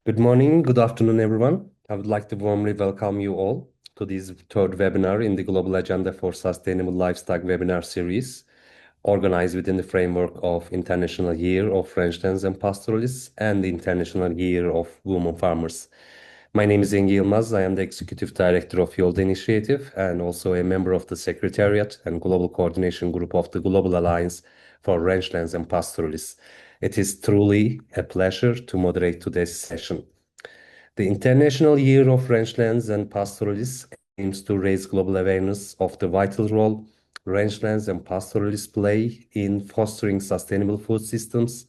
Good morning, good afternoon, everyone. I would like to warmly welcome you all to this third webinar in the Global Agenda for Sustainable Livestock webinar series, organized within the framework of International Year of Rangelands and Pastoralists and the International Year of Women Farmers. My name is Engin Yılmaz. I am the Executive Director of Yolda Initiative and also a member of the Secretariat and Global Coordination Group of the Global Alliance for Rangelands and Pastoralists. It is truly a pleasure to moderate today's session. The International Year of Rangelands and Pastoralists aims to raise global awareness of the vital role rangelands and pastoralists play in fostering sustainable food systems,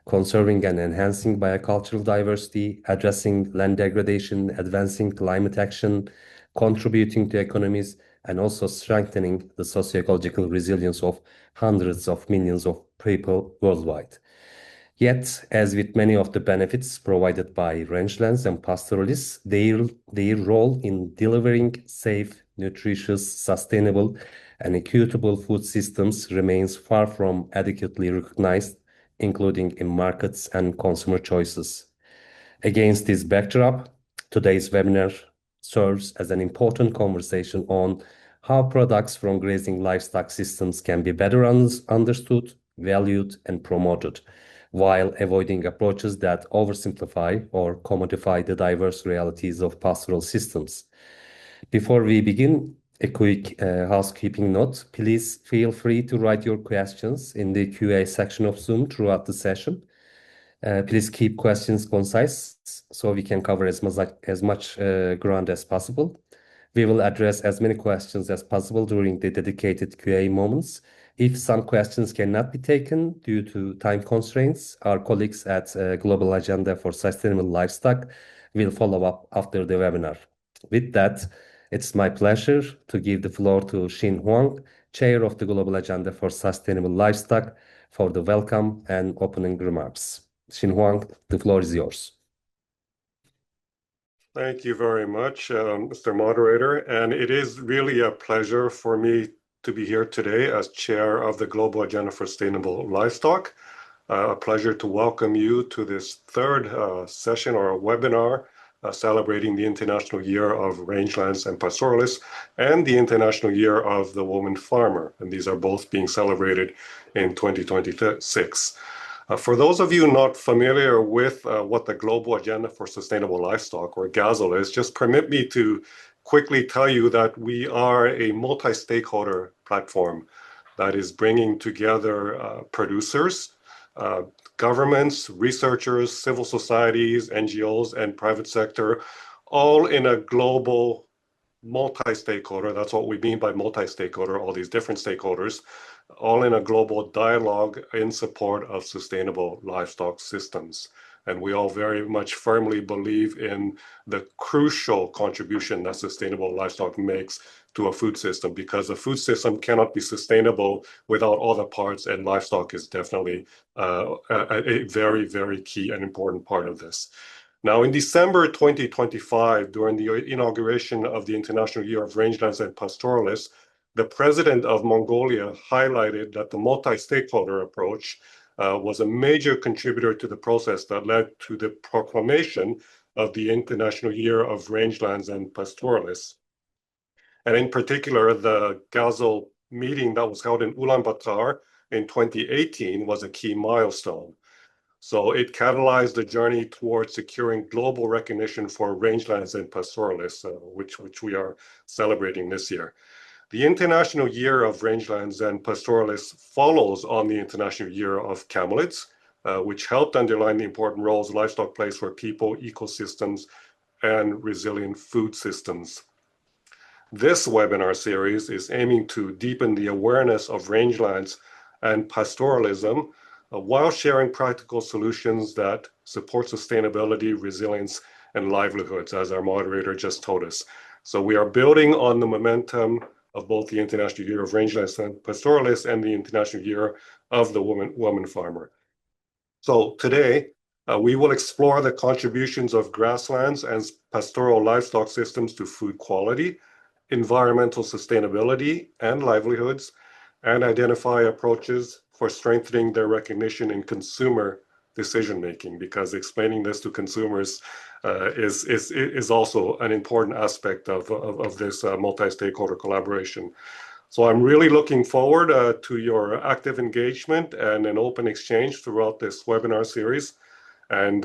conserving and enhancing biocultural diversity, addressing land degradation, advancing climate action, contributing to economies, and also strengthening the socio-ecological resilience of hundreds of millions of people worldwide. Yet, as with many of the benefits provided by rangelands and pastoralists, their role in delivering safe, nutritious, sustainable, and equitable food systems remains far from adequately recognized, including in markets and consumer choices. Against this backdrop, today's webinar serves as an important conversation on how products from grazing livestock systems can be better understood, valued, and promoted, while avoiding approaches that oversimplify or commodify the diverse realities of pastoral systems. Before we begin, a quick housekeeping note. Please feel free to write your questions in the QA section of Zoom throughout the session. Please keep questions concise so we can cover as much ground as possible. We will address as many questions as possible during the dedicated QA moments. If some questions cannot be taken due to time constraints, our colleagues at Global Agenda for Sustainable Livestock will follow up after the webinar. With that, it's my pleasure to give the floor to Xin Huang, Chair of the Global Agenda for Sustainable Livestock, for the welcome and opening remarks. Xin Huang, the floor is yours. Thank you very much, Mr. Moderator. And it is really a pleasure for me to be here today as chair of the Global Agenda for Sustainable Livestock. A pleasure to welcome you to this third session or a webinar celebrating the International Year of Rangelands and Pastoralists and the International Year of the Woman Farmer. And these are both being celebrated in 2026. For those of you not familiar with what the Global Agenda for Sustainable Livestock, or GASL, is, just permit me to quickly tell you that we are a multi-stakeholder platform that is bringing together producers, governments, researchers, civil societies, NGOs, and private sector, all in a global multi-stakeholder. That's what we mean by multi-stakeholder, all these different stakeholders, all in a global dialogue in support of sustainable livestock systems. And we all very much firmly believe in the crucial contribution that sustainable livestock makes to a food system, because a food system cannot be sustainable without all the parts, and livestock is definitely a very, very key and important part of this. Now, in December 2025, during the inauguration of the International Year of Rangelands and Pastoralists, the president of Mongolia highlighted that the multi-stakeholder approach was a major contributor to the process that led to the proclamation of the International Year of Rangelands and Pastoralists. And in particular, the GASL meeting that was held in Ulaanbaatar in 2018 was a key milestone. So it catalyzed the journey towards securing global recognition for rangelands and pastoralists, which we are celebrating this year. The International Year of Rangelands and Pastoralists follows on the International Year of Camelids, which helped underline the important roles livestock plays for people, ecosystems, and resilient food systems. This webinar series is aiming to deepen the awareness of rangelands and pastoralism while sharing practical solutions that support sustainability, resilience, and livelihoods, as our moderator just told us. So we are building on the momentum of both the International Year of Rangelands and Pastoralists and the International Year of the Woman Farmer. So today, we will explore the contributions of grasslands and pastoral livestock systems to food quality, environmental sustainability, and livelihoods, and identify approaches for strengthening their recognition in consumer decision making, because explaining this to consumers is also an important aspect of this multi-stakeholder collaboration. So I'm really looking forward to your active engagement and an open exchange throughout this webinar series. And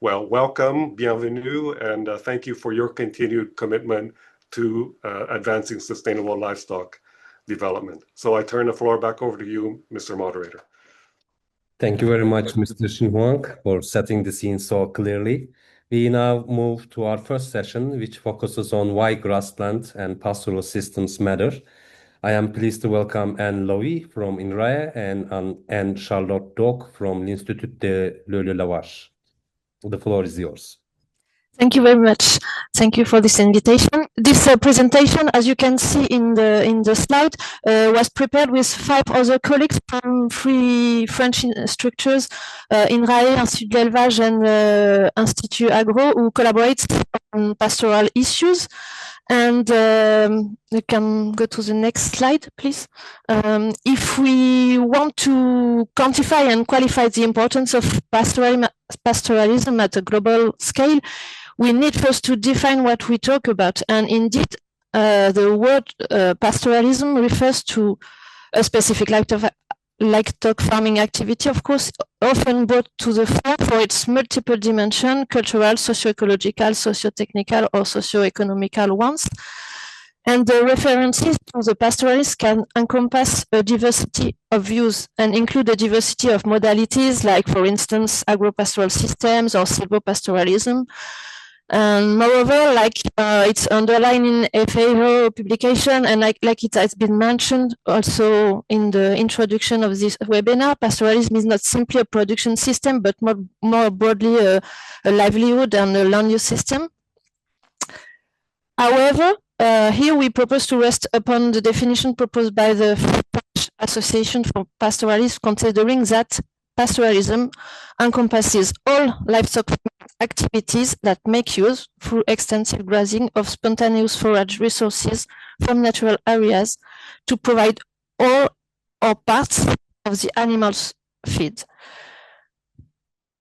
well, welcome, bienvenue, and thank you for your continued commitment to advancing sustainable livestock development. So I turn the floor back over to you, Mr. Moderator. Thank you very much, Mr. Shin Huang, for setting the scene so clearly. We now move to our first session, which focuses on why grassland and pastoral systems matter. I am pleased to welcome Anne Lowy from INRAE and Charlotte Dock from l'Institut de l'Élevage. The floor is yours. Thank you very much. Thank you for this invitation. This presentation, as you can see in the slide, was prepared with 5 other colleagues from 3 French structures, INRAE, Institut de l'Élevage, and Institut Agro, who collaborate on pastoral issues. And you can go to the next slide, please. If we want to quantify and qualify the importance of pastoralism at a global scale, we need first to define what we talk about. And indeed, the word pastoralism refers to a specific livestock farming activity, of course, often brought to the fore for its multiple dimensions, cultural, socio-ecological, socio-technical, or socio-economical ones. And the references to the pastoralists can encompass a diversity of views and include a diversity of modalities, like, for instance, agro-pastoral systems or silvopastoralism. And moreover, like it's underlined in FAO publication, and like it has been mentioned also in the introduction of this webinar, pastoralism is not simply a production system, but more broadly a livelihood and a land use system. However, here we propose to rest upon the definition proposed by the French Association for Pastoralists, considering that pastoralism encompasses all livestock activities that make use, through extensive grazing, of spontaneous forage resources from natural areas to provide all or parts of the animal's feed.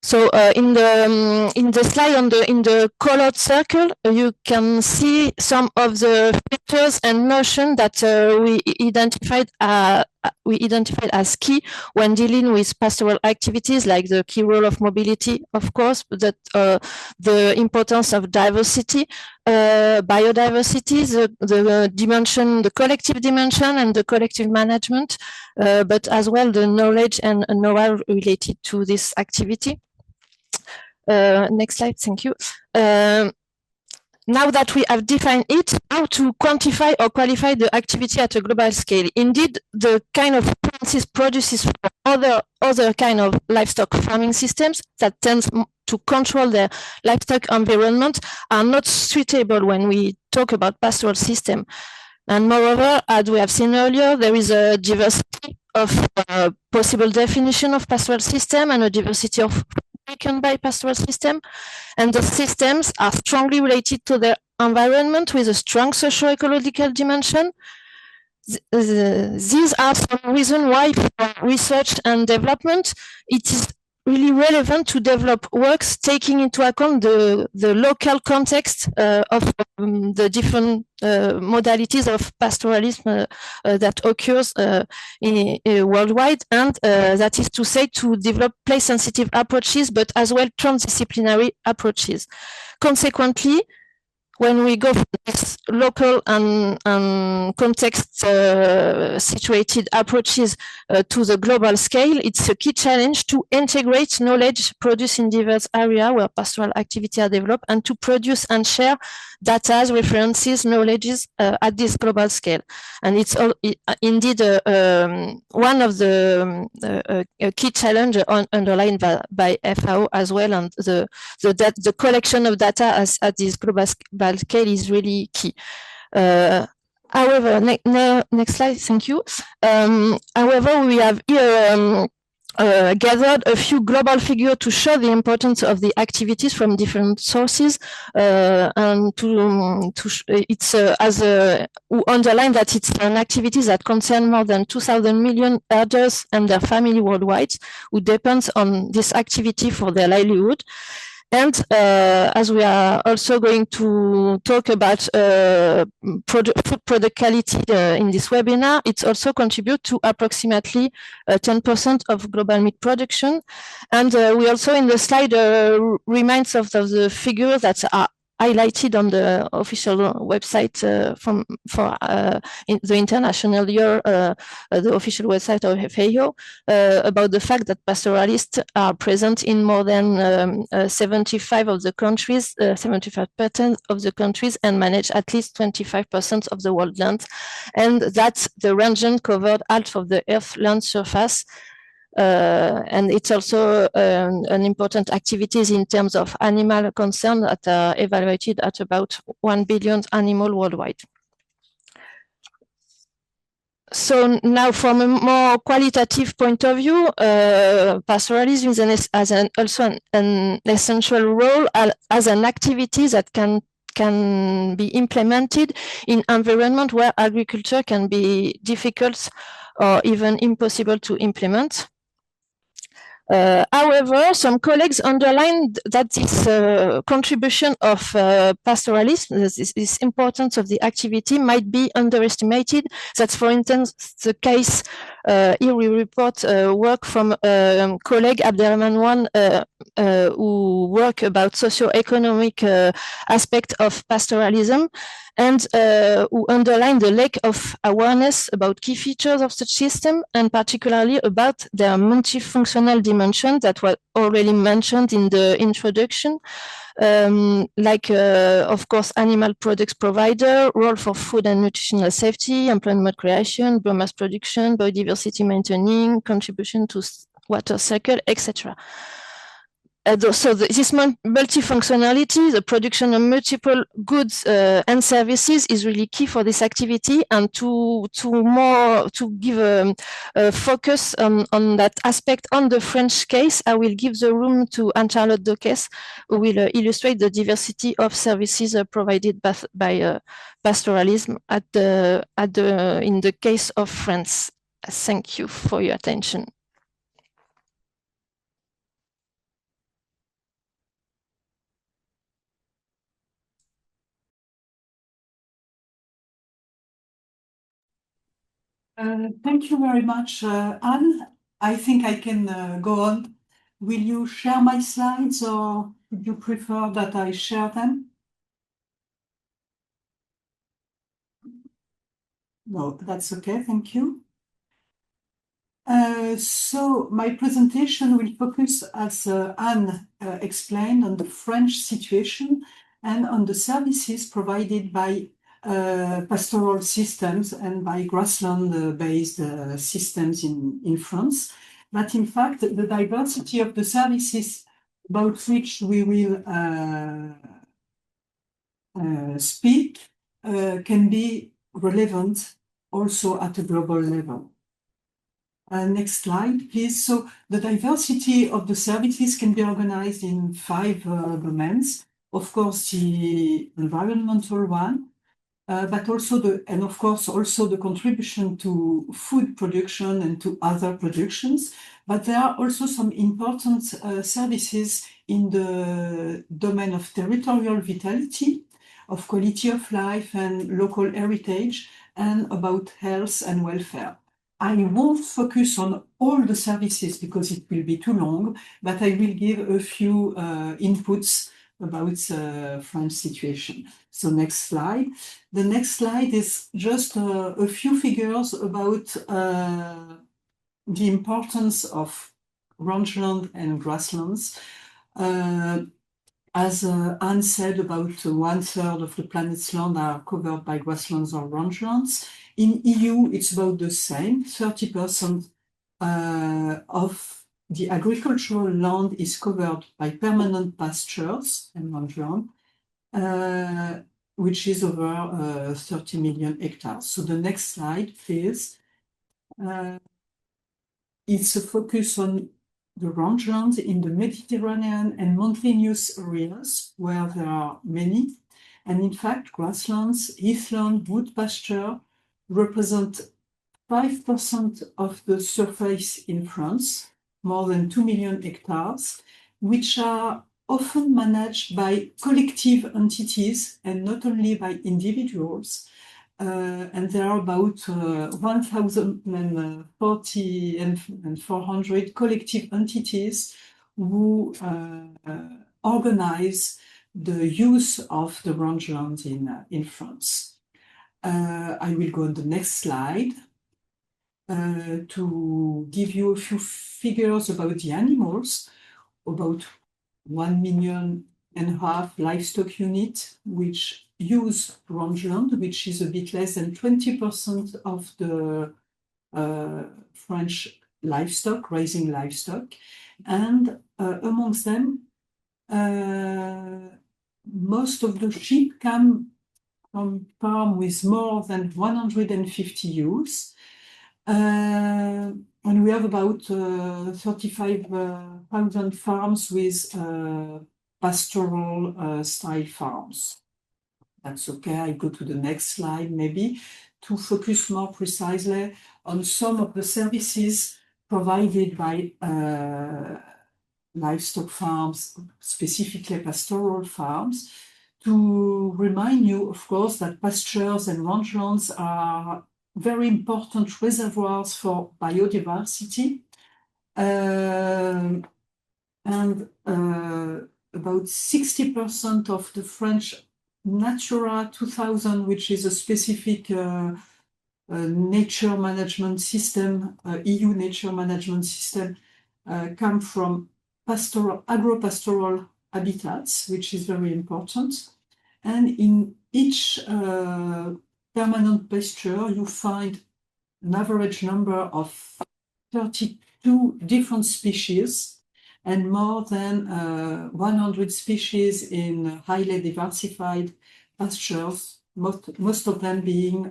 So in the slide in the colored circle, you can see some of the features and notions that we identified as key when dealing with pastoral activities, like the key role of mobility, of course, that the importance of diversity, biodiversity, the dimension, the collective dimension, and the collective management, but as well the knowledge and know-how related to this activity. Next slide, thank you. Now that we have defined it, how to quantify or qualify the activity at a global scale. Indeed, the kind of produces for other kind of livestock farming systems that tend to control their livestock environment are not suitable when we talk about pastoral system. And moreover, as we have seen earlier, there is a diversity of possible definition of pastoral system and a diversity of taken by pastoral system, and the systems are strongly related to their environment with a strong socio-ecological dimension. These are some reasons why for research and development it is really relevant to develop works taking into account the local context of the different modalities of pastoralism that occurs worldwide, and that is to say, to develop place-sensitive approaches, but as well transdisciplinary approaches. Consequently, when we go from this local and context situated approaches to the global scale, it's a key challenge to integrate knowledge produced in diverse areas where pastoral activity are developed, and to produce and share data, references, knowledges at this global scale. And it's indeed one of the key challenges underlined by FAO as well, and the collection of data at this global scale is really key. However, next slide, thank you. However, we have here gathered a few global figures to show the importance of the activities from different sources, and we underline that it's an activity that concerns more than 2,000 million herders and their family worldwide, who depends on this activity for their livelihood. And as we are also going to talk about food product quality in this webinar, it also contributes to approximately 10% of global meat production. And we also in the slide reminds of the figures that are highlighted on the official website for the International Year, the official website of FAO, about the fact that pastoralists are present in more than 75 of the countries, 75% of the countries, and manage at least 25% of the world land, and that the rangeland covered half of the Earth's land surface. And it's also an important activities in terms of animal concern that are evaluated at about 1 billion animals worldwide. So now, from a more qualitative point of view, pastoralism has also an essential role as an activity that can be implemented in environment where agriculture can be difficult or even impossible to implement. However, some colleagues underlined that this contribution of pastoralism, this importance of the activity, might be underestimated. That's, for instance, the case. Here we report work from colleague Abderrahman Wan, who work about socio-economic aspect of pastoralism, and who underline the lack of awareness about key features of such system, and particularly about their multifunctional dimension that was already mentioned in the introduction, like, of course, animal products provider, role for food and nutritional safety, employment creation, biomass production, biodiversity maintaining, contribution to water cycle, etc. So this multifunctionality, the production of multiple goods and services, is really key for this activity. And to give a focus on that aspect on the French case, I will give the room to Anne-Charlotte Doques, who will illustrate the diversity of services provided by pastoralism in the case of France. Thank you for your attention. Thank you very much, Anne. I think I can go on. Will you share my slides, or would you prefer that I share them? No, that's okay, thank you. So my presentation will focus, as Anne explained, on the French situation and on the services provided by pastoral systems and by grassland-based systems in France. But in fact, the diversity of the services about which we will speak can be relevant also at a global level. Next slide, please. So the diversity of the services can be organized in 5 domains. Of course, the environmental one, but also the contribution to food production and to other productions. But there are also some important services in the domain of territorial vitality, of quality of life and local heritage, and about health and welfare. I won't focus on all the services because it will be too long, but I will give a few inputs about French situation. So next slide. The next slide is just a few figures about the importance of rangeland and grasslands. As Anne said, about 1/3 of the planet's land are covered by grasslands or rangelands. In EU, it's about the same. 30% of the agricultural land is covered by permanent pastures and rangeland, which is over 30 million hectares. So the next slide, please. it's a focus on the rangelands in the Mediterranean and mountainous areas where there are many. And in fact, grasslands, heathland, wood pasture represent 5% of the surface in France, more than 2 million hectares, which are often managed by collective entities and not only by individuals. And there are about 1,040 and 400 collective entities who organize the use of the rangeland in France. I will go on the next slide to give you a few figures about the animals, about 1.5 million livestock units which use rangeland, which is a bit less than 20% of the French livestock, raising livestock. And amongst them, most of the sheep come from farms with more than 150 ewes. And we have about 35,000 farms with pastoral style farms. That's okay. I go to the next slide maybe to focus more precisely on some of the services provided by livestock farms, specifically pastoral farms, to remind you, of course, that pastures and rangelands are very important reservoirs for biodiversity. And about 60% of the French Natura 2000, which is a specific nature management system, EU nature management system, come from agro-pastoral habitats, which is very important. And in each permanent pasture, you find an average number of 32 different species and more than 100 species in highly diversified pastures, most of them being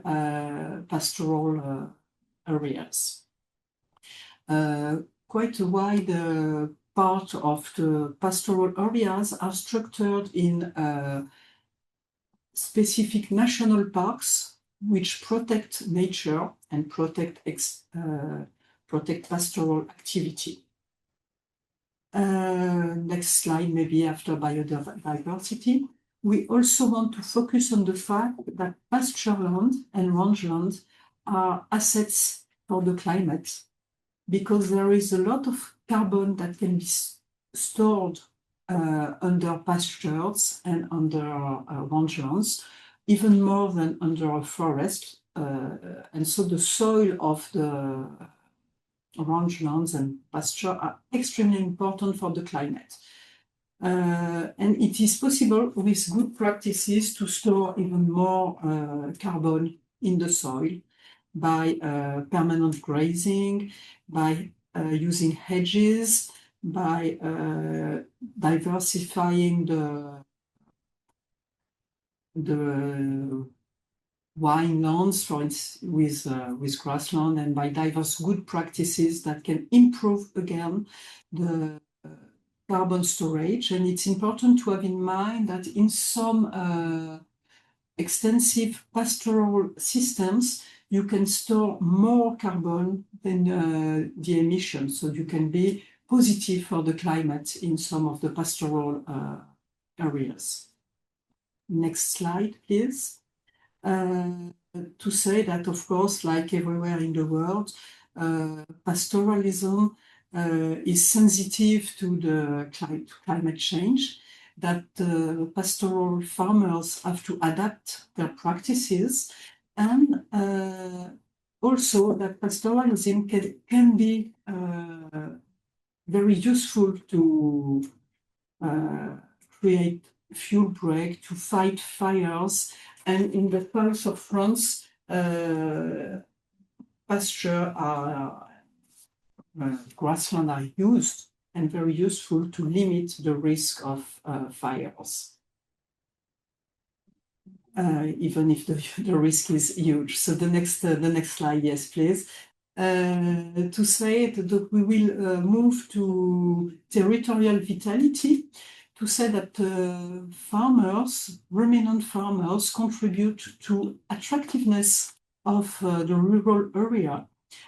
pastoral areas. Quite a wide part of the pastoral areas are structured in specific national parks which protect nature and protect pastoral activity. Next slide, maybe after biodiversity. We also want to focus on the fact that pasture land and rangeland are assets for the climate, because there is a lot of carbon that can be stored under pastures and under rangelands, even more than under a forest. And so the soil of the rangelands and pasture are extremely important for the climate. And it is possible with good practices to store even more carbon in the soil by permanent grazing, by using hedges, by diversifying the winelands, for instance, with grassland, and by diverse good practices that can improve again the carbon storage. And it's important to have in mind that in some extensive pastoral systems, you can store more carbon than the emissions. So you can be positive for the climate in some of the pastoral areas. Next slide, please. To say that, of course, like everywhere in the world, pastoralism is sensitive to the climate change, that pastoral farmers have to adapt their practices, and also that pastoralism can be very useful to create fuel break, to fight fires. And in the south of France, pasture grassland are used and very useful to limit the risk of fires, even if the risk is huge. So the next slide, yes, please. to say that we will move to territorial vitality, to say that farmers, ruminant farmers, contribute to attractiveness of the rural area,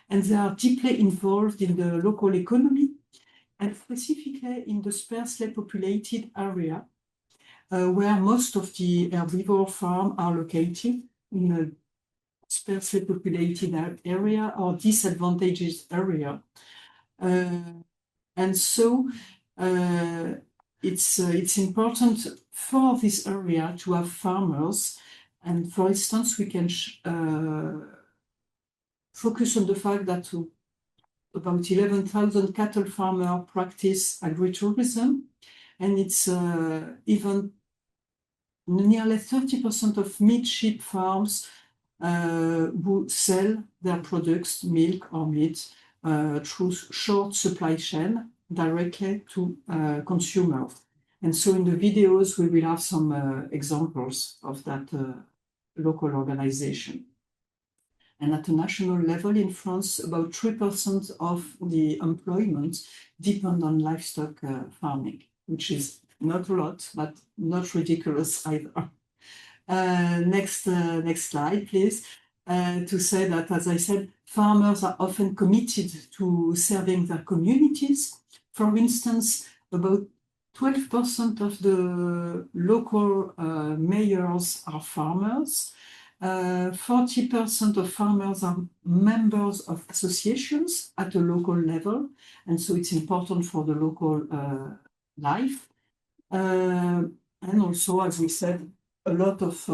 and they are deeply involved in the local economy, and specifically in the sparsely populated area, where most of the herbivore farms are located in a sparsely populated area or disadvantaged area. And so it's important for this area to have farmers. And for instance, we can focus on the fact that about 11,000 cattle farmers practice agritourism, and it's even nearly 30% of meat sheep farms who sell their products, milk or meat, through short supply chain directly to consumers. And so in the videos, we will have some examples of that local organization. And at a national level in France, about 3% of the employment depend on livestock farming, which is not a lot, but not ridiculous either. Next slide, please. To say that, as I said, farmers are often committed to serving their communities. For instance, about 12% of the local mayors are farmers. 40% of farmers are members of associations at a local level, and so it's important for the local life. And also, as we said, a lot of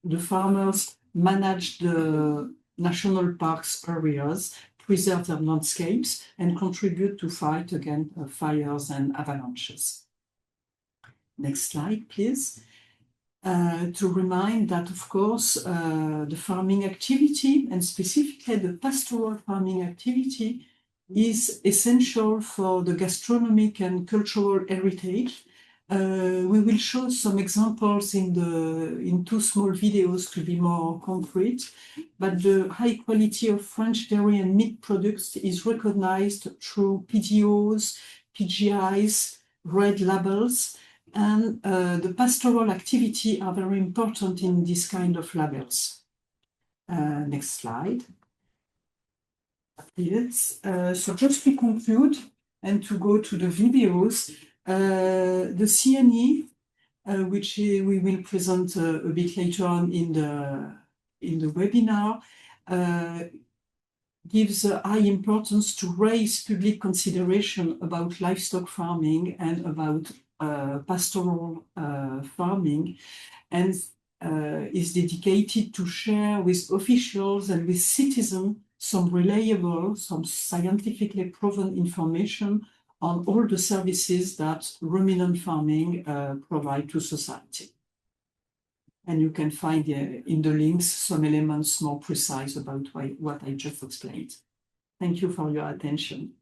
the farmers manage the national parks areas, preserve their landscapes, and contribute to fight against fires and avalanches. Next slide, please. To remind that, of course, the farming activity, and specifically the pastoral farming activity, is essential for the gastronomic and cultural heritage. We will show some examples in two small videos to be more concrete, but the high quality of French dairy and meat products is recognized through PDOs, PGIs, red labels, and the pastoral activity are very important in this kind of labels. Next slide. Yes. So just to conclude and to go to the videos, the CNE, which we will present a bit later on in the webinar, gives high importance to raise public consideration about livestock farming and about pastoral farming, and is dedicated to share with officials and with citizens some reliable, some scientifically proven information on all the services that ruminant farming provide to society. And you can find in the links some elements more precise about what I just explained. Thank you for your attention.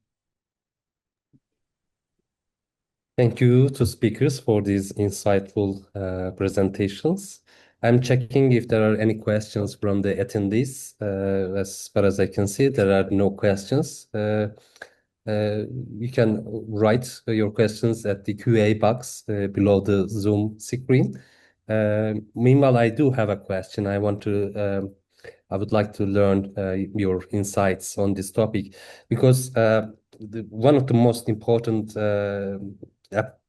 Thank you to speakers for these insightful presentations. I'm checking if there are any questions from the attendees. As far as I can see, there are no questions. You can write your questions at the QA box below the Zoom screen. Meanwhile, I do have a question. I would like to learn your insights on this topic, because one of the most important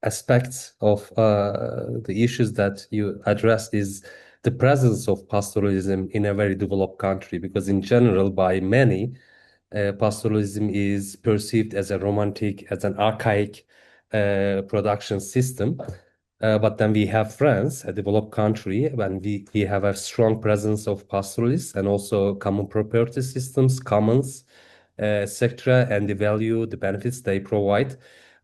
aspects of the issues that you address is the presence of pastoralism in a very developed country, because in general, by many, pastoralism is perceived as a romantic, as an archaic production system. But then we have France, a developed country, and we have a strong presence of pastoralists and also common property systems, commons, etc., and the value, the benefits they provide.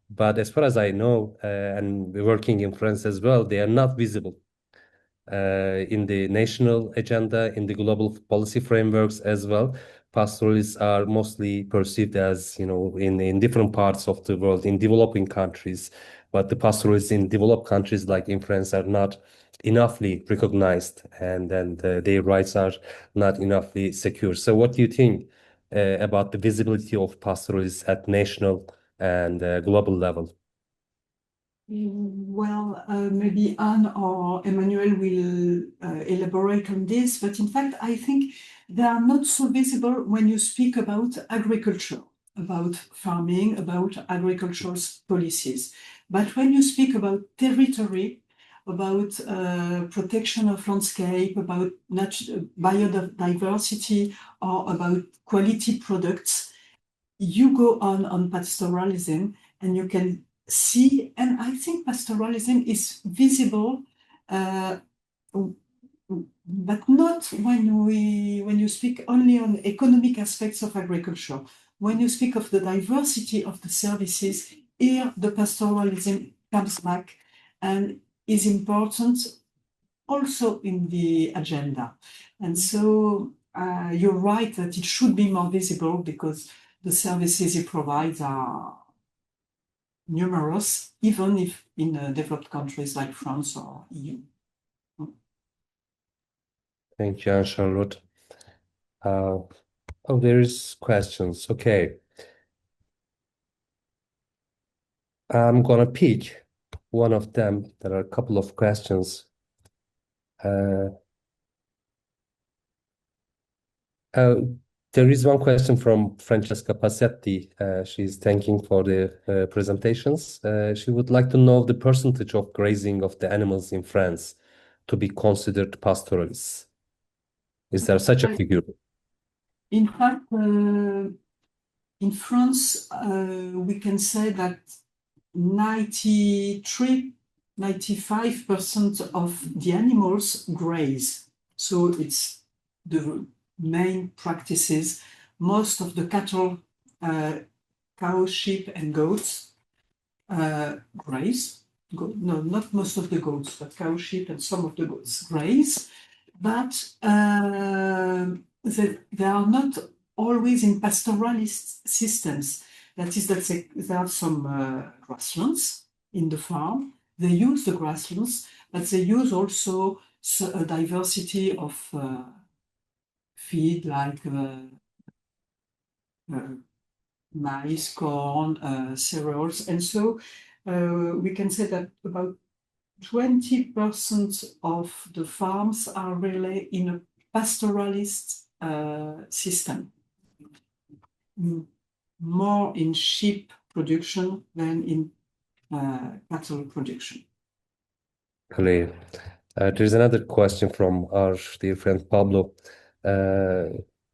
But as far as I know, and working in France as well, they are not visible in the national agenda, in the global policy frameworks as well. Pastoralists are mostly perceived as, in different parts of the world, in developing countries. But the pastoralists in developed countries like in France are not enoughly recognized, and then their rights are not enoughly secure. So what do you think about the visibility of pastoralists at national and global level? Well, maybe Anne or Emmanuel will elaborate on this, but in fact, I think they are not so visible when you speak about agriculture, about farming, about agricultural policies. But when you speak about territory, about protection of landscape, about biodiversity, or about quality products, you go on pastoralism, and you can see, and I think pastoralism is visible, but not when you speak only on economic aspects of agriculture. When you speak of the diversity of the services, here the pastoralism comes back and is important also in the agenda. And so you're right that it should be more visible because the services it provides are numerous, even if in developed countries like France or EU. Thank you, Anne-Charlotte. Oh, there's questions. Okay. I'm gonna pick one of them. There are a couple of questions. There is one question from Francesca Passetti. She's thanking for the presentations. She would like to know the percentage of grazing of the animals in France to be considered pastoralists. Is there such a figure? In fact, in France, we can say that 95% of the animals graze. So it's the main practices. Most of the cattle, cows, sheep, and goats graze. No, not most of the goats, but cows, sheep, and some of the goats graze. But they are not always in pastoralist systems. That is, that there are some grasslands in the farm. They use the grasslands, but they use also a diversity of feed like maize, corn, cereals. And so we can say that about 20% of the farms are really in a pastoralist system, more in sheep production than in cattle production. Clear. There's another question from our dear friend Pablo.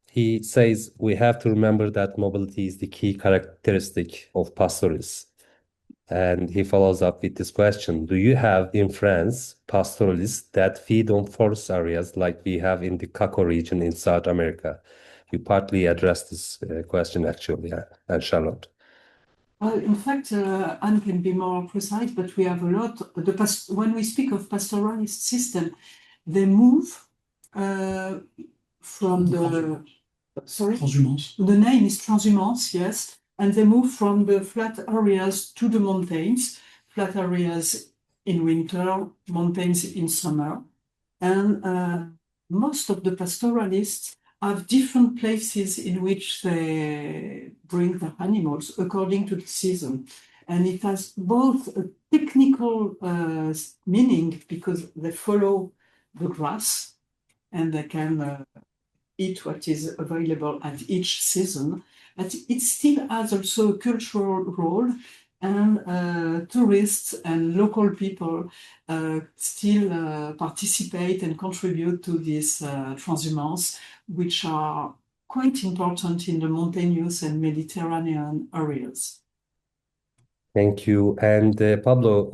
He says we have to remember that mobility is the key characteristic of pastoralists. And he follows up with this question. Do you have in France pastoralists that feed on forest areas like we have in the Caco region in South America? You partly addressed this question actually, and Charlotte. Well, in fact, Anne can be more precise, but we have a lot. When we speak of pastoralist system, they move from the... Sorry? Transhumance. The name is transhumance, yes. And they move from the flat areas to the mountains, flat areas in winter, mountains in summer. And most of the pastoralists have different places in which they bring the animals according to the season. And it has both a technical meaning because they follow the grass and they can eat what is available at each season, but it still has also a cultural role, and tourists and local people still participate and contribute to this transhumance, which are quite important in the mountainous and Mediterranean areas. Thank you. And Pablo,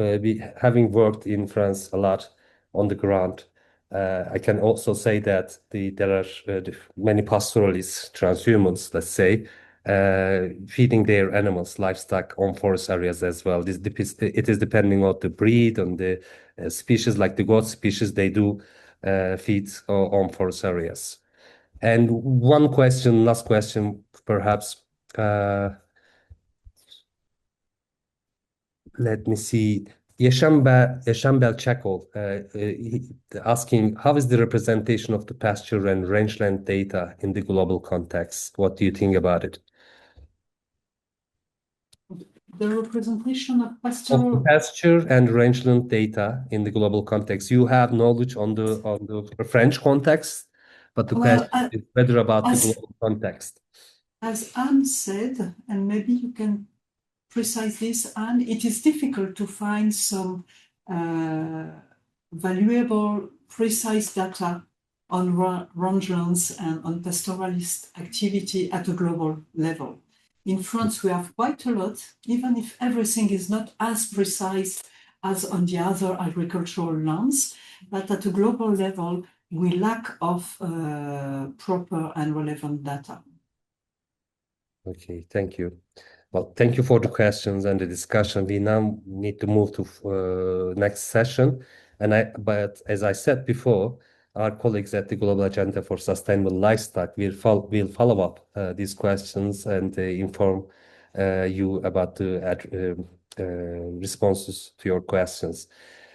having worked in France a lot on the ground, I can also say that there are many pastoralists, transhumans, let's say, feeding their animals, livestock on forest areas as well. It is depending on the breed, on the species, like the goat species, they do feed on forest areas. And one question, last question, perhaps. Let me see. Yaşam Belchakov asking, how is the representation of the pasture and rangeland data in the global context? What do you think about it? The representation of Of the pastoral pasture and rangeland data in the global context. You have knowledge on the French context, but the Well, question is better about the as- global context. as Anne said, and maybe you can precise this, Anne, it is difficult to find some valuable, precise data on rangelands and on pastoralist activity at a global level. In France, we have quite a lot, even if everything is not as precise as on the other agricultural lands, but at a global level, we lack of proper and relevant data. Okay, thank you. Well, thank you for the questions and the discussion. We now need to move to next session. But as I said before, our colleagues at the Global Agenda for Sustainable Livestock will follow up these questions and inform you about the responses to your questions.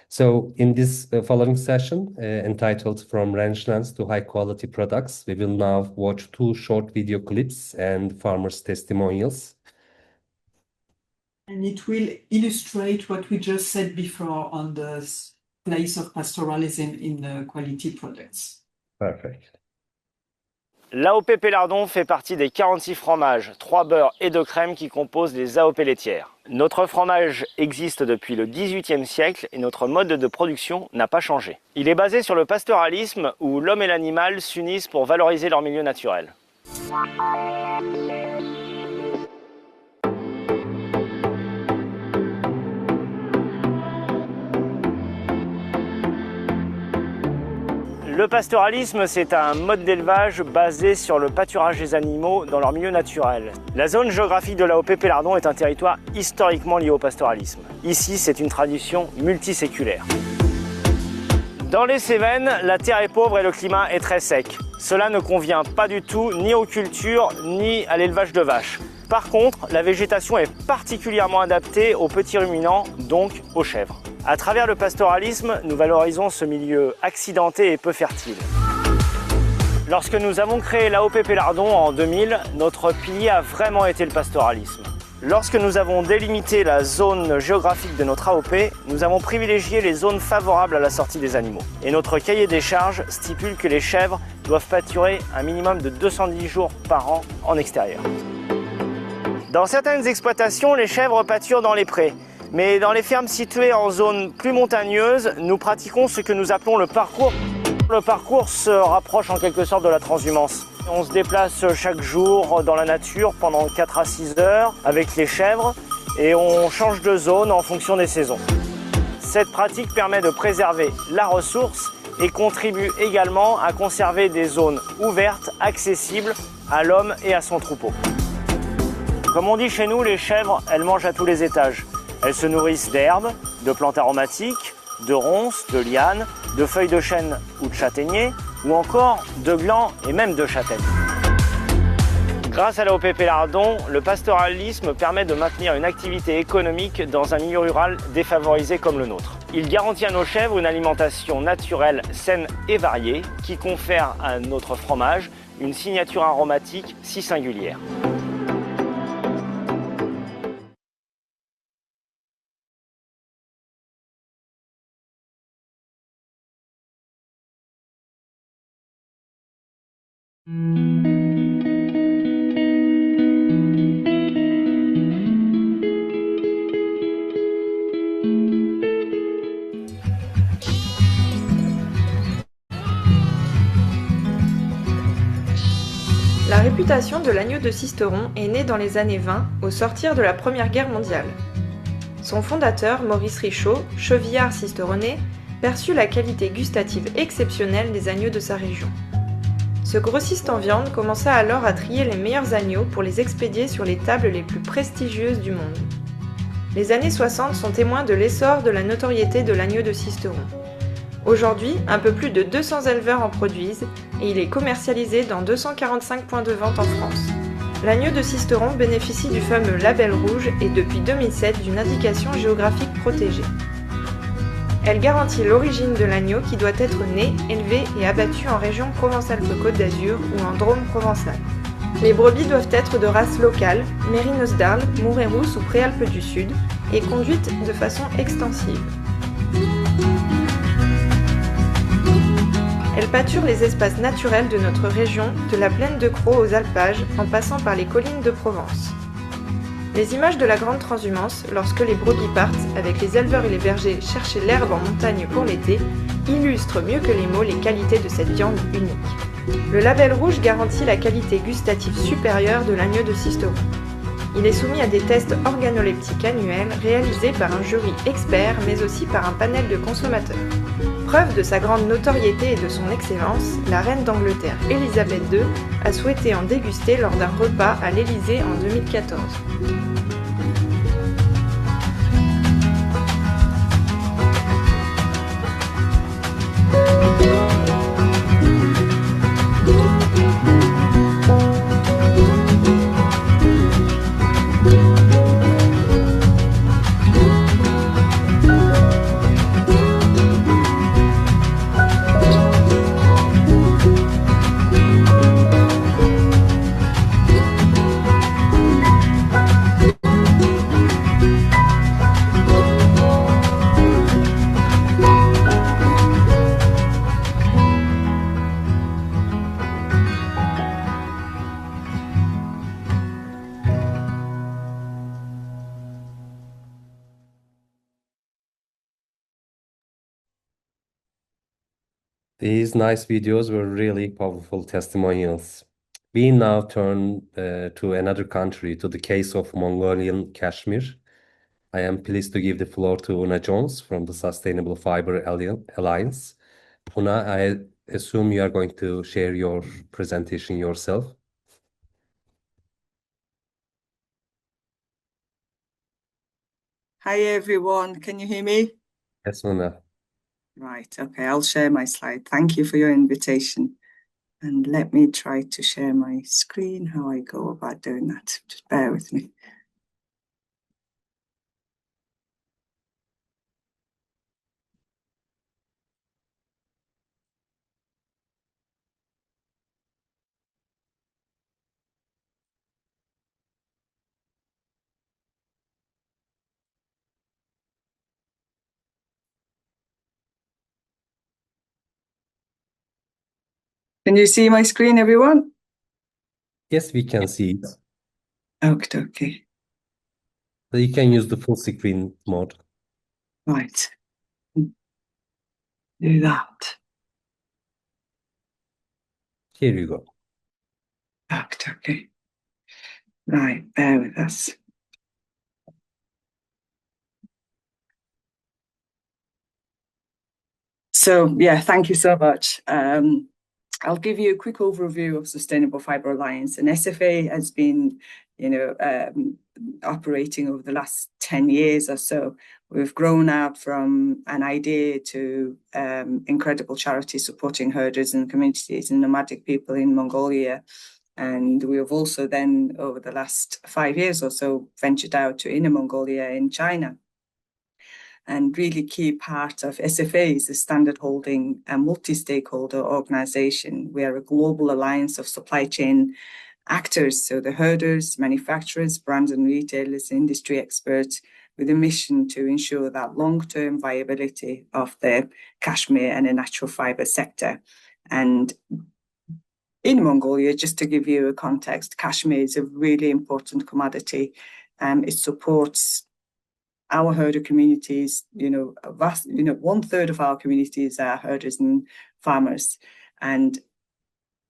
So in this following session, entitled From Rangelands to High Quality Products, we will now watch 2 short video clips and farmers' testimonials. And it will illustrate what we just said before on the place of pastoralism in quality products. Perfect. L'AOP Pélardon fait partie des 46 fromages, 3 beurres et 2 crèmes qui composent les AOP laitières. Notre fromage existe depuis le XVIIIe siècle et notre mode de production n'a pas changé. Il est basé sur le pastoralisme où l'homme et l'animal s'unissent pour valoriser leur milieu naturel. Le pastoralisme, c'est un mode d'élevage basé sur le pâturage des animaux dans leur milieu naturel. La zone géographique de l'AOP Pélardon est un territoire historiquement lié au pastoralisme. Ici, c'est une tradition multiséculaire. Dans les Cévennes, la terre est pauvre et le climat est très sec. Cela ne convient pas du tout ni aux cultures ni à l'élevage de vaches. Par contre, la végétation est particulièrement adaptée aux petits ruminants, donc aux chèvres. À travers le pastoralisme, nous valorisons ce milieu accidenté et peu fertile. Lorsque nous avons créé l'AOP Pélardon en 2000, notre pilier a vraiment été le pastoralisme. Lorsque nous avons délimité la zone géographique de notre AOP, nous avons privilégié les zones favorables à la sortie des animaux. Et notre cahier des charges stipule que les chèvres doivent pâturer un minimum de 210 jours par an en extérieur. Dans certaines exploitations, les chèvres pâturent dans les prés. Mais dans les fermes situées en zone plus montagneuse, nous pratiquons ce que nous appelons le parcours. Le parcours se rapproche en quelque sorte de la transhumance. On se déplace chaque jour dans la nature pendant 4 à 6 heures avec les chèvres et on change de zone en fonction des saisons. Cette pratique permet de préserver la ressource et contribue également à conserver des zones ouvertes, accessibles à l'homme et à son troupeau. Comme on dit chez nous, les chèvres, elles mangent à tous les étages. Elles se nourrissent d'herbes, de plantes aromatiques, de ronces, de lianes, de feuilles de chêne ou de châtaignier, ou encore de glands et même de châtaignes. Grâce à l'AOP Pélardon, le pastoralisme permet de maintenir une activité économique dans un milieu rural défavorisé comme le nôtre. Il garantit à nos chèvres une alimentation naturelle, saine et variée, qui confère à notre fromage une signature aromatique si singulière. La réputation de l'agneau de Sisteron est née dans les années 20, au sortir de la Première Guerre mondiale. Son fondateur, Maurice Richaud, chevillard sisteronnais, perçut la qualité gustative exceptionnelle des agneaux de sa région. Ce grossiste en viande commença alors à trier les meilleurs agneaux pour les expédier sur les tables les plus prestigieuses du monde. Les années 60 sont témoins de l'essor de la notoriété de l'agneau de Sisteron. Aujourd'hui, un peu plus de 200 éleveurs en produisent et il est commercialisé dans 245 points de vente en France. L'agneau de Sisteron bénéficie du fameux label rouge et depuis 2007 d'une indication géographique protégée. Elle garantit l'origine de l'agneau qui doit être né, élevé et abattu en région Provence-Alpes-Côte d'Azur ou en Drôme provençal. Les brebis doivent être de race locale, mérinos d'Arles, Mouret-Rousse ou Préalpes du Sud, et conduites de façon extensive. Elles pâturent les espaces naturels de notre région, de la plaine de Crau aux alpages, en passant par les collines de Provence. Les images de la grande transhumance, lorsque les brebis partent, avec les éleveurs et les bergers, chercher l'herbe en montagne pour l'été, illustrent mieux que les mots les qualités de cette viande unique. Le label rouge garantit la qualité gustative supérieure de l'agneau de Sisteron. Il est soumis à des tests organoleptiques annuels réalisés par un jury expert, mais aussi par un panel de consommateurs. Preuve de sa grande notoriété et de son excellence, la reine d'Angleterre Élisabeth II a souhaité en déguster lors d'un repas à l'Élysée en 2014. These nice videos were really powerful testimonials. We now turn to another country, to the case of Mongolian Kashmir. I am pleased to give the floor to Una Jones from the Sustainable Fiber Alliance. Una, I assume you are going to share your presentation yourself. Hi everyone, can you hear me? Yes, Una. Right, okay, I'll share my slide. Thank you for your invitation. And let me try to share my screen, how I go about doing that. Just bear with me. Can you see my screen, everyone? Yes, we can see it. Okay. So you can use the full screen mode. Right. Do that. Here you go. Okay. Right, bear with us. So, yeah, thank you so much. I'll give you a quick overview of Sustainable Fiber Alliance. And SFA has been, operating over the last 10 years or so. We've grown out from an idea to incredible charity supporting herders and communities and nomadic people in Mongolia. And we have also then, over the last 5 years or so, ventured out to Inner Mongolia in China. And really key part of SFA is a standard holding a multi-stakeholder organization. We are a global alliance of supply chain actors, so the herders, manufacturers, brands and retailers, industry experts, with a mission to ensure that long-term viability of the cashmere and the natural fiber sector. And in Mongolia, just to give you a context, cashmere is a really important commodity. It supports our herder communities, vast, 1/3 of our communities are herders and farmers, and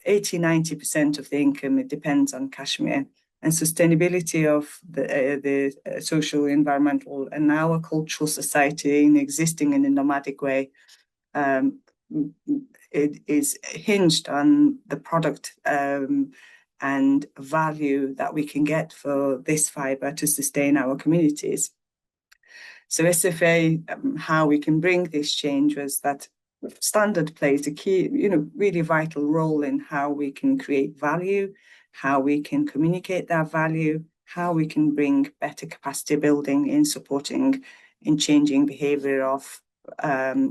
80-90% of the income, it depends on cashmere. And sustainability of the social, environmental, and our cultural society in existing in a nomadic way, it is hinged on the product and value that we can get for this fiber to sustain our communities. So SFA, how we can bring this change was that standard plays a key, really vital role in how we can create value, how we can communicate that value, how we can bring better capacity building in supporting in changing behavior of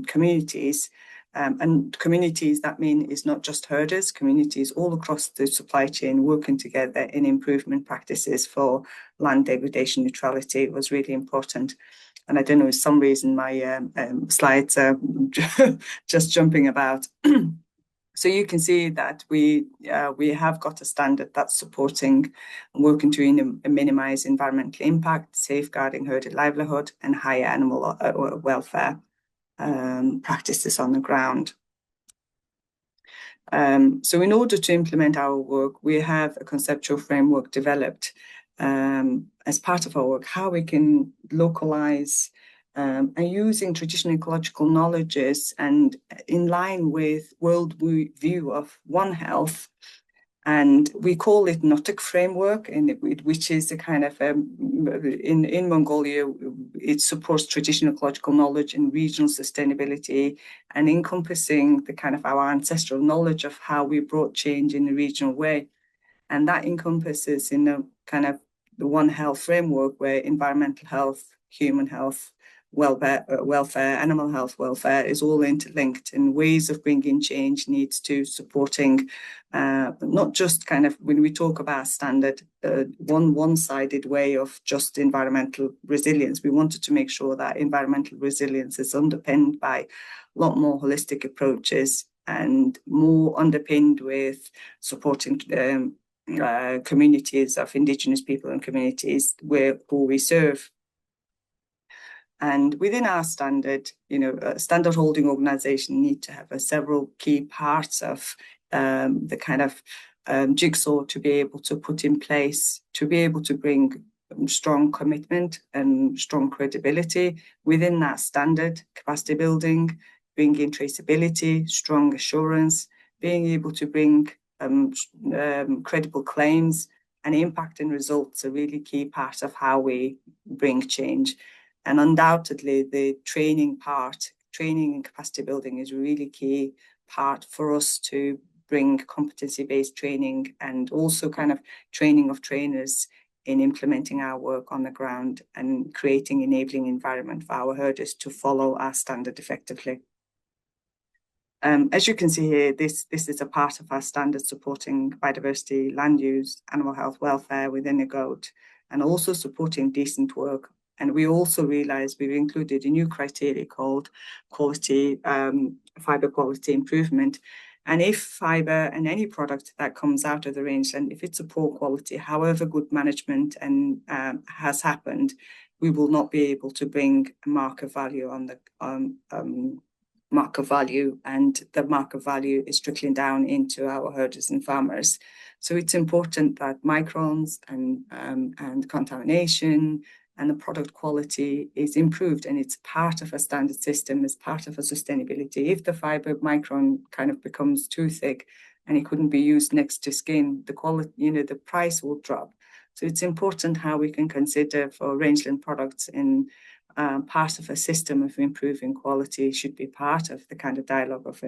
communities. And communities, that mean is not just herders, communities all across the supply chain working together in improvement practices for land degradation neutrality was really important. And I don't know, for some reason my slides are just jumping about. So you can see that we have got a standard that's supporting and working to minimise environmental impact, safeguarding herded livelihood and higher animal welfare practices on the ground. So in order to implement our work, we have a conceptual framework developed as part of our work, how we can localise and using traditional ecological knowledges and in line with world view of One Health. And we call it NOTIC framework, which is a kind of, in Mongolia, it supports traditional ecological knowledge and regional sustainability and encompassing the kind of our ancestral knowledge of how we brought change in a regional way. And that encompasses in a kind of the One Health framework where environmental health, human health, welfare, animal health, welfare is all interlinked, and ways of bringing change needs to supporting not just kind of when we talk about standard one-sided way of just environmental resilience. We wanted to make sure that environmental resilience is underpinned by a lot more holistic approaches and more underpinned with supporting communities of Indigenous people and communities who we serve. And within our standard, a standard holding organisation need to have several key parts of the kind of jigsaw to be able to put in place, to be able to bring strong commitment and strong credibility within that standard, capacity building, bringing traceability, strong assurance, being able to bring credible claims, and impact and results are really key part of how we bring change. And undoubtedly, the training and capacity building is a really key part for us to bring competency-based training and also kind of training of trainers in implementing our work on the ground and creating enabling environment for our herders to follow our standard effectively. As you can see here, this is a part of our standard supporting biodiversity, land use, animal health, welfare within a goat, and also supporting decent work. And we also realised we've included a new criteria called quality, fibre quality improvement. And if fibre and any product that comes out of the rangeland, if it's a poor quality, however good management and has happened, we will not be able to bring a marker value on the marker value, and the marker value is trickling down into our herders and farmers. So it's important that microns and contamination and the product quality is improved, and it's part of a standard system, as part of a sustainability. If the fibre micron kind of becomes too thick and it couldn't be used next to skin, the quality, the price will drop. So it's important how we can consider for rangeland products in part of a system of improving quality should be part of the kind of dialogue of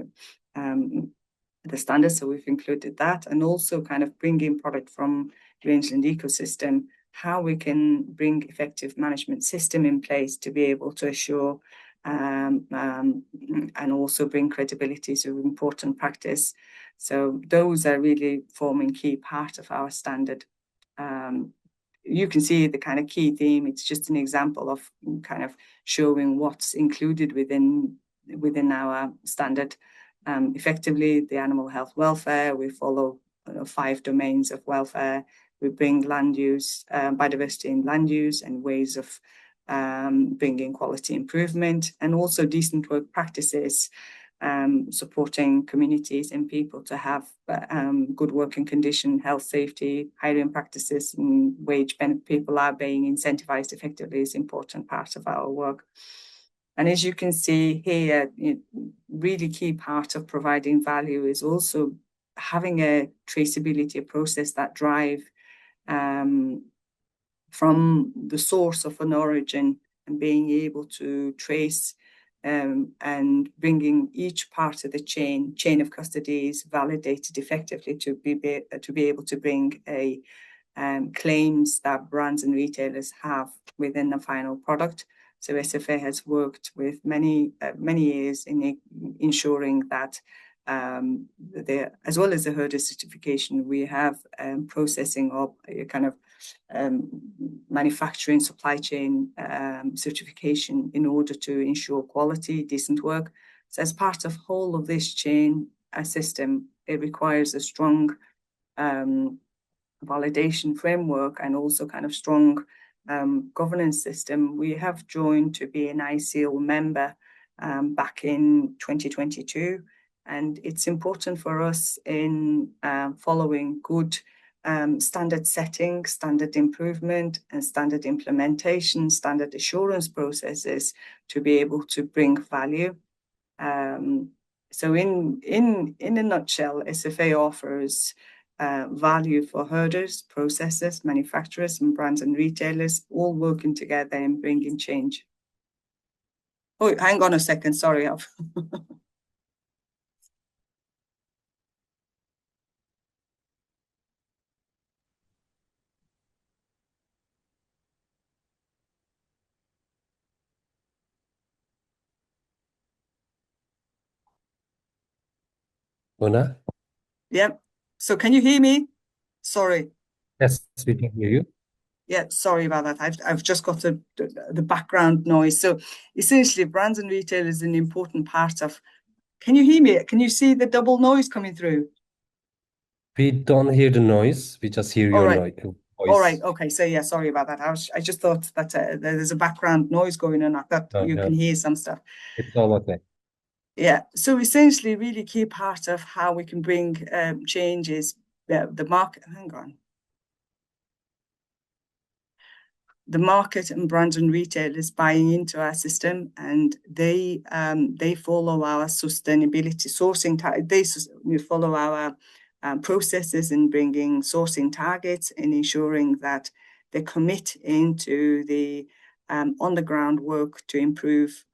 the standards. So we've included that, and also kind of bringing product from rangeland ecosystem, how we can bring effective management system in place to be able to assure and also bring credibility to important practice. So those are really forming key part of our standard. You can see the kind of key theme. It's just an example of kind of showing what's included within our standard. Effectively, the animal health welfare, we follow 5 domains of welfare. We bring land use, biodiversity in land use, and ways of bringing quality improvement, and also decent work practices, supporting communities and people to have good working condition, health, safety, hiring practices, and wage benefit. People are being incentivized effectively is an important part of our work. And as you can see here, really key part of providing value is also having a traceability process that drive from the source of an origin and being able to trace and bringing each part of the chain of custody is validated effectively to be able to bring claims that brands and retailers have within the final product. So SFA has worked with many years in ensuring that as well as the herder certification, we have processing of kind of manufacturing supply chain certification in order to ensure quality, decent work. So as part of whole of this chain system, it requires a strong validation framework and also kind of strong governance system. We have joined to be an ICL member back in 2022, and it's important for us in following good standard setting, standard improvement, and standard implementation, standard assurance processes to be able to bring value. So in a nutshell, SFA offers value for herders, processors, manufacturers, and brands and retailers, all working together and bringing change. Oh, hang on a second. Sorry. Una? Yep. So can you hear me? Sorry. Yes, we can hear you. Yeah, sorry about that. I've just got the background noise. So essentially, brands and retailers is an important part of. Can you hear me? Can you see the double noise coming through? We don't hear the noise. We just hear your voice. All right. Okay. So yeah, sorry about that. I just thought that there's a background noise going on. I thought you can hear some stuff. It's all okay. Yeah. So essentially, really key part of how we can bring changes. The market. Hang on. The market and brands and retailers buying into our system, and they follow our sustainability sourcing. They follow our processes in bringing sourcing targets and ensuring that they commit into the on the ground work to improve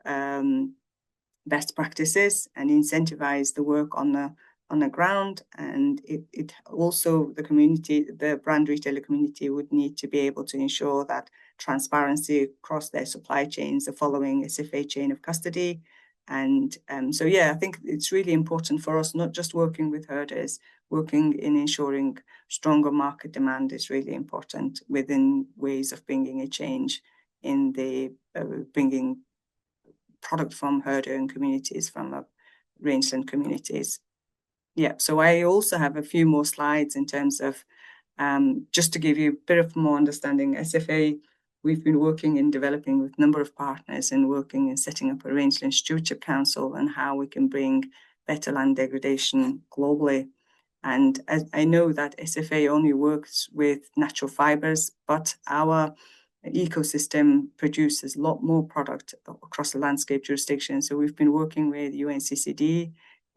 best practices and incentivize the work on the ground. And it also, the community, the brand retailer community would need to be able to ensure that transparency across their supply chains are following a SFA chain of custody. And so, yeah, I think it's really important for us, not just working with herders, working in ensuring stronger market demand is really important within ways of bringing a change in the bringing product from herder and communities, from rangeland communities. Yeah, so I also have a few more slides in terms of just to give you a bit of more understanding. SFA, we've been working in developing with a number of partners and working in setting up a Rangeland Stewardship Council and how we can bring better land degradation globally. And I know that SFA only works with natural fibres, but our ecosystem produces a lot more product across the landscape jurisdiction. So we've been working with UNCCD,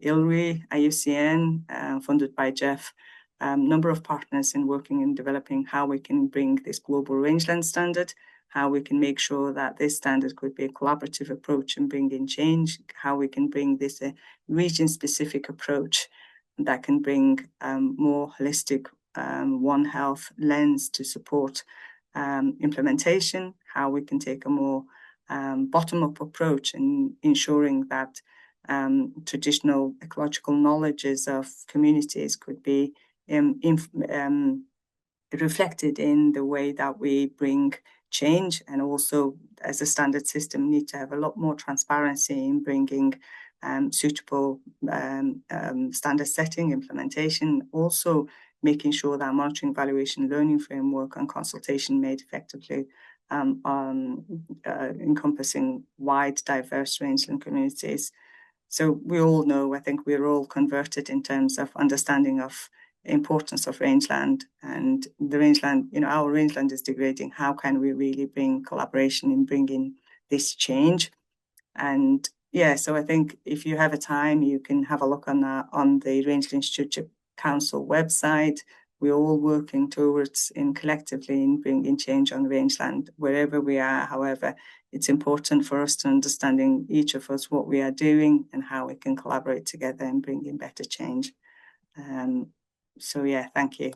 ILRI, IUCN, funded by Jeff, number of partners in working and developing how we can bring this global rangeland standard, how we can make sure that this standard could be a collaborative approach and bring in change, how we can bring this a region-specific approach that can bring more holistic One Health lens to support implementation, how we can take a more bottom-up approach in ensuring that traditional ecological knowledges of communities could be reflected in the way that we bring change, and also as a standard system need to have a lot more transparency in bringing suitable standard setting, implementation, also making sure that monitoring, evaluation, learning framework and consultation made effectively encompassing wide, diverse rangeland communities. So we all know, I think we're all converted in terms of understanding of importance of rangeland, and the rangeland, you know, our rangeland is degrading. How can we really bring collaboration in bringing this change? And yeah, so I think if you have a time, you can have a look on the Rangeland Stewardship Council website. We're all working towards collectively in bringing change on rangeland wherever we are. However, it's important for us to understanding each of us what we are doing and how we can collaborate together and bring in better change. So yeah, thank you.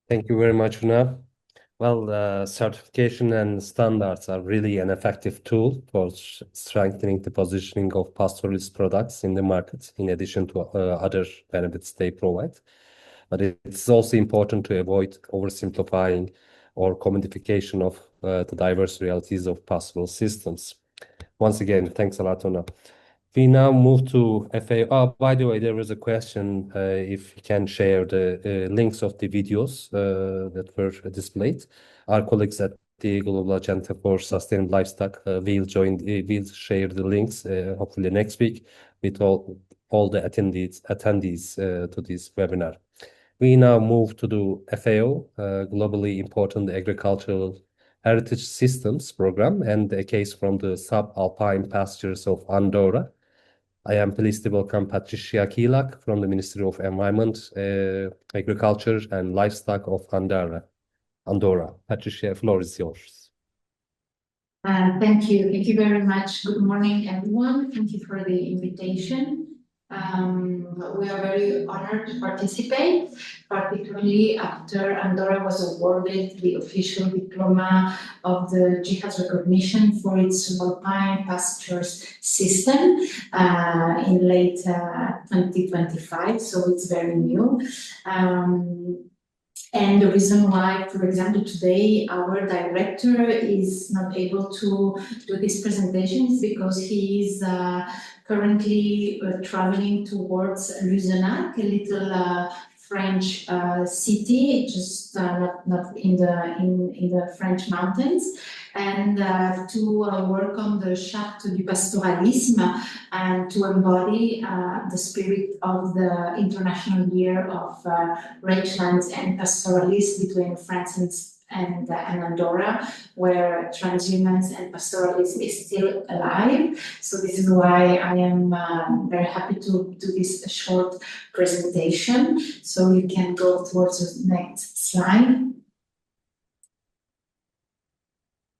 Thank you very much, Una. Well, certification and standards are really an effective tool for strengthening the positioning of pastoralist products in the market, in addition to other benefits they provide. But it's also important to avoid oversimplifying or commodification of the diverse realities of pastoral systems. Once again, thanks a lot, Ona. We now move to FAO. Oh, by the way, there was a question if you can share the links of the videos that were displayed. Our colleagues at the Global Agenda for Sustainable Livestock will share the links hopefully next week with all the attendees to this webinar. We now move to the FAO, globally important agricultural heritage systems program, and a case from the subalpine pastures of Andorra. I am pleased to welcome Patricia Kilak from the Ministry of Environment, Agriculture and Livestock of Andorra. Patricia, floor is yours. Thank you. Thank you very much. Good morning, everyone. Thank you for the invitation. We are very honored to participate, particularly after Andorra was awarded the official diploma of the GASL recognition for its subalpine pastures system in late 2025, so it's very new. And the reason why, for example, today our director is not able to do this presentation is because he is currently traveling towards Luzenac, a little French city, just not in the French mountains, and to work on the Charte du Pastoralisme and to embody the spirit of the International Year of Rangelands and Pastoralists between France and Andorra, where transhumance and pastoralism is still alive. So this is why I am very happy to do this short presentation. So you can go towards the next slide.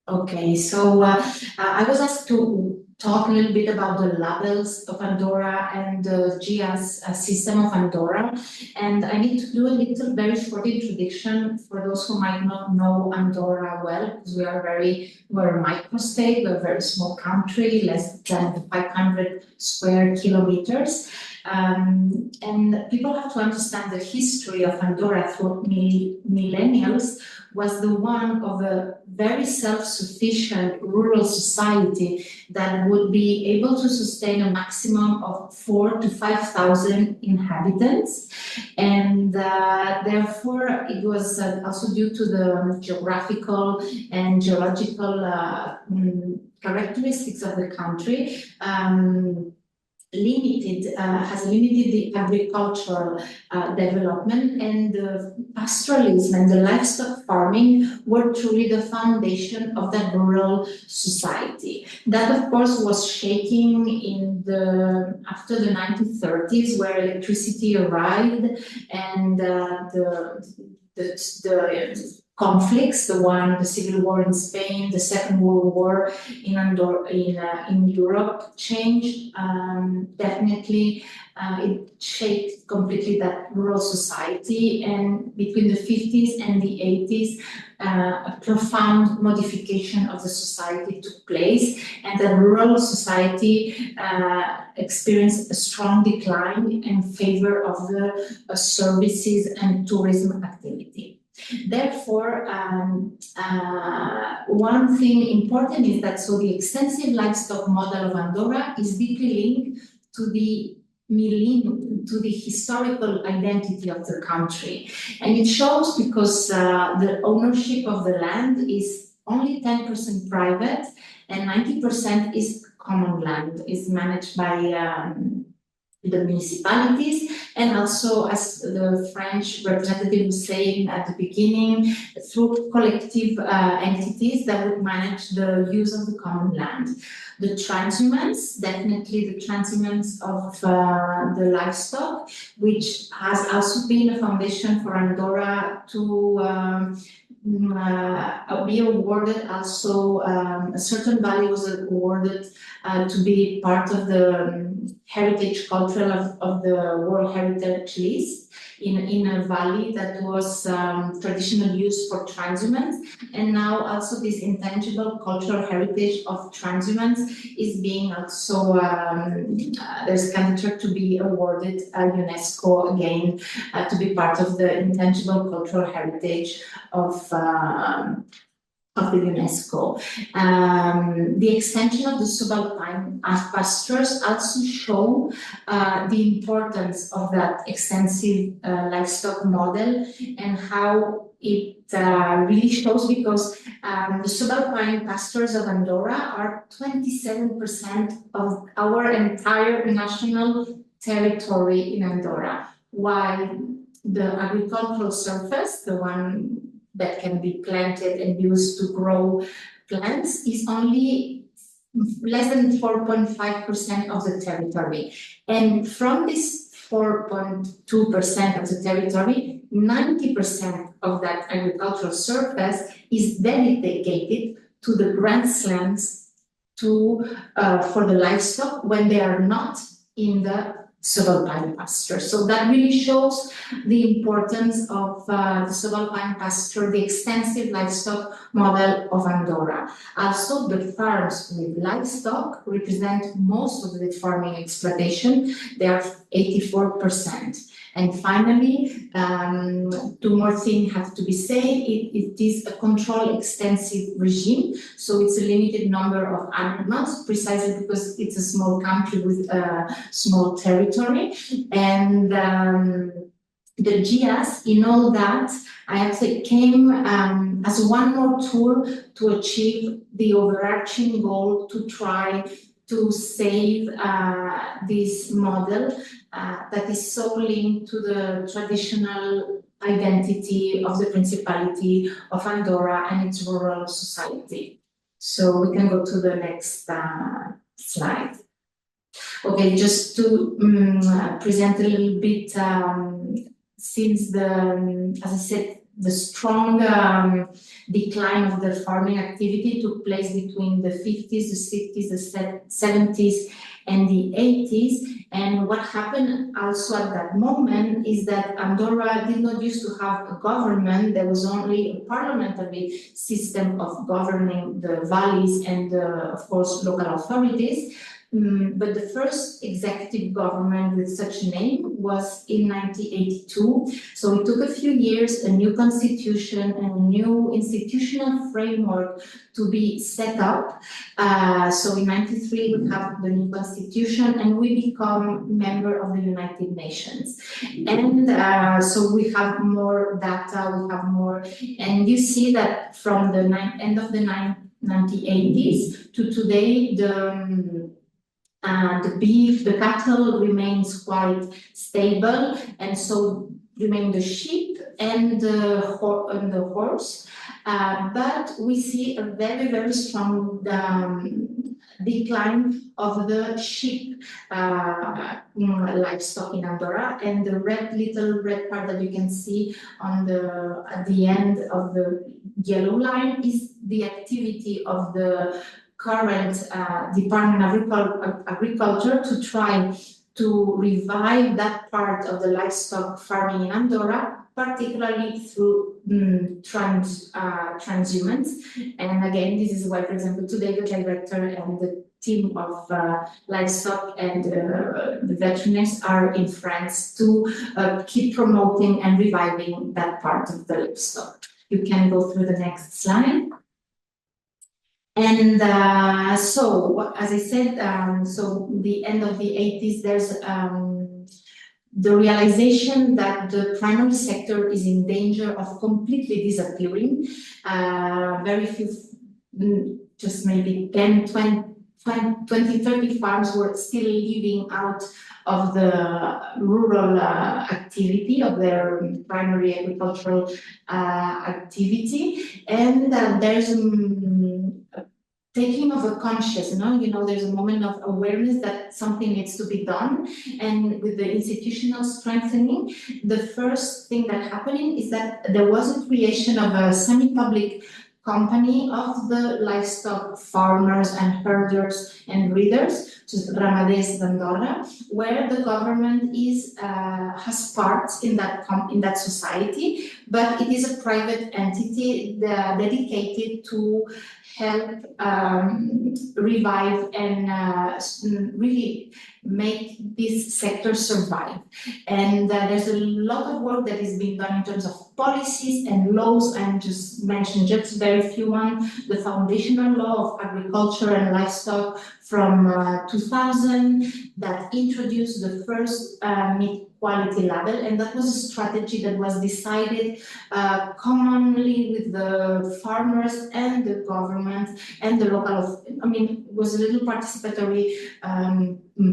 Okay, so I was asked to talk a little bit about the labels of Andorra and the GAS system of Andorra. And I need to do a little very short introduction for those who might not know Andorra well, because we're a microstate, we're a very small country, less than 500 square kilometers. And people have to understand the history of Andorra through millennials was the one of a very self-sufficient rural society that would be able to sustain a maximum of 4,000 to 5,000 inhabitants. And therefore, it was also due to the geographical and geological characteristics of the country, has limited the agricultural development, and the pastoralism and the livestock farming were truly the foundation of that rural society. That, of course, was shaking after the 1930s, where electricity arrived, and the conflicts, the Civil War in Spain, the Second World War in Europe changed. Definitely, it shaped completely that rural society, and between the 50s and the 80s, a profound modification of the society took place, and the rural society experienced a strong decline in favor of the services and tourism activity. Therefore, one thing important is that the extensive livestock model of Andorra is deeply linked to the historical identity of the country. And it shows because the ownership of the land is only 10% private and 90% is common land, is managed by the municipalities, and also, as the French representative was saying at the beginning, through collective entities that would manage the use of the common land. The transhumance, definitely the transhumance of the livestock, which has also been a foundation for Andorra to be awarded also, a certain value was awarded to be part of the heritage cultural of the World Heritage List in a valley that was traditional use for transhumance, and now also this intangible cultural heritage of transhumance is being also there's candidature to be awarded UNESCO again to be part of the intangible cultural heritage of the UNESCO. The extension of the subalpine pastures also show the importance of that extensive livestock model and how it really shows, because the subalpine pastures of Andorra are 27% of our entire national territory in Andorra, while the agricultural surface, the one that can be planted and used to grow plants, is only less than 4.5% of the territory. And from this 4.2% of the territory, 90% of that agricultural surface is dedicated to the grasslands for the livestock when they are not in the subalpine pasture. So that really shows the importance of the subalpine pasture, the extensive livestock model of Andorra. Also, the farms with livestock represent most of the farming exploitation. They are 84%. And finally, two more things have to be said. It is a controlled extensive regime, so it's a limited number of animals, precisely because it's a small country with a small territory. And the GAS, in all that, I actually came as one more tool to achieve the overarching goal to try to save this model that is so linked to the traditional identity of the Principality of Andorra and its rural society. So we can go to the next slide. Okay, just to present a little bit, since as I said, the strong decline of the farming activity took place between the 50s, the 60s, the 70s, and the 80s. And what happened also at that moment is that Andorra did not used to have a government. There was only a parliamentary system of governing the valleys and, of course, local authorities. But the first executive government with such a name was in 1982. So it took a few years, a new constitution and a new institutional framework to be set up. So in 93, we have the new constitution and we become member of the United Nations. And so we have more data, we have more, and you see that from the end of the 1980s to today, the beef, the cattle remains quite stable, and so remain the sheep and the horse. But we see a very, very strong decline of the sheep livestock in Andorra, and the little red part that you can see on at the end of the yellow line is the activity of the current Department of Agriculture to try to revive that part of the livestock farming in Andorra, particularly through transhumance. And again, this is why, for example, today the director and the team of livestock and the veterinarians are in France to keep promoting and reviving that part of the livestock. You can go through the next slide. And so, as I said, so the end of the 80s, there's the realization that the primary sector is in danger of completely disappearing. Very few, just maybe 10, 20, 30 farms were still living out of the rural activity of their primary agricultural activity. And there's taking of a conscious, there's a moment of awareness that something needs to be done. And with the institutional strengthening, the first thing that happening is that there was a creation of a semi-public company of the livestock farmers and herders and breeders Ramaders d'Andorra, where the government has parts in that society, but it is a private entity dedicated to help revive and really make this sector survive. And there's a lot of work that is being done in terms of policies and laws. And just mention just very few ones: the foundational law of agriculture and livestock from 2000 that introduced the first meat quality label, and that was a strategy that was decided commonly with the farmers and the government and the local. It was a little participatory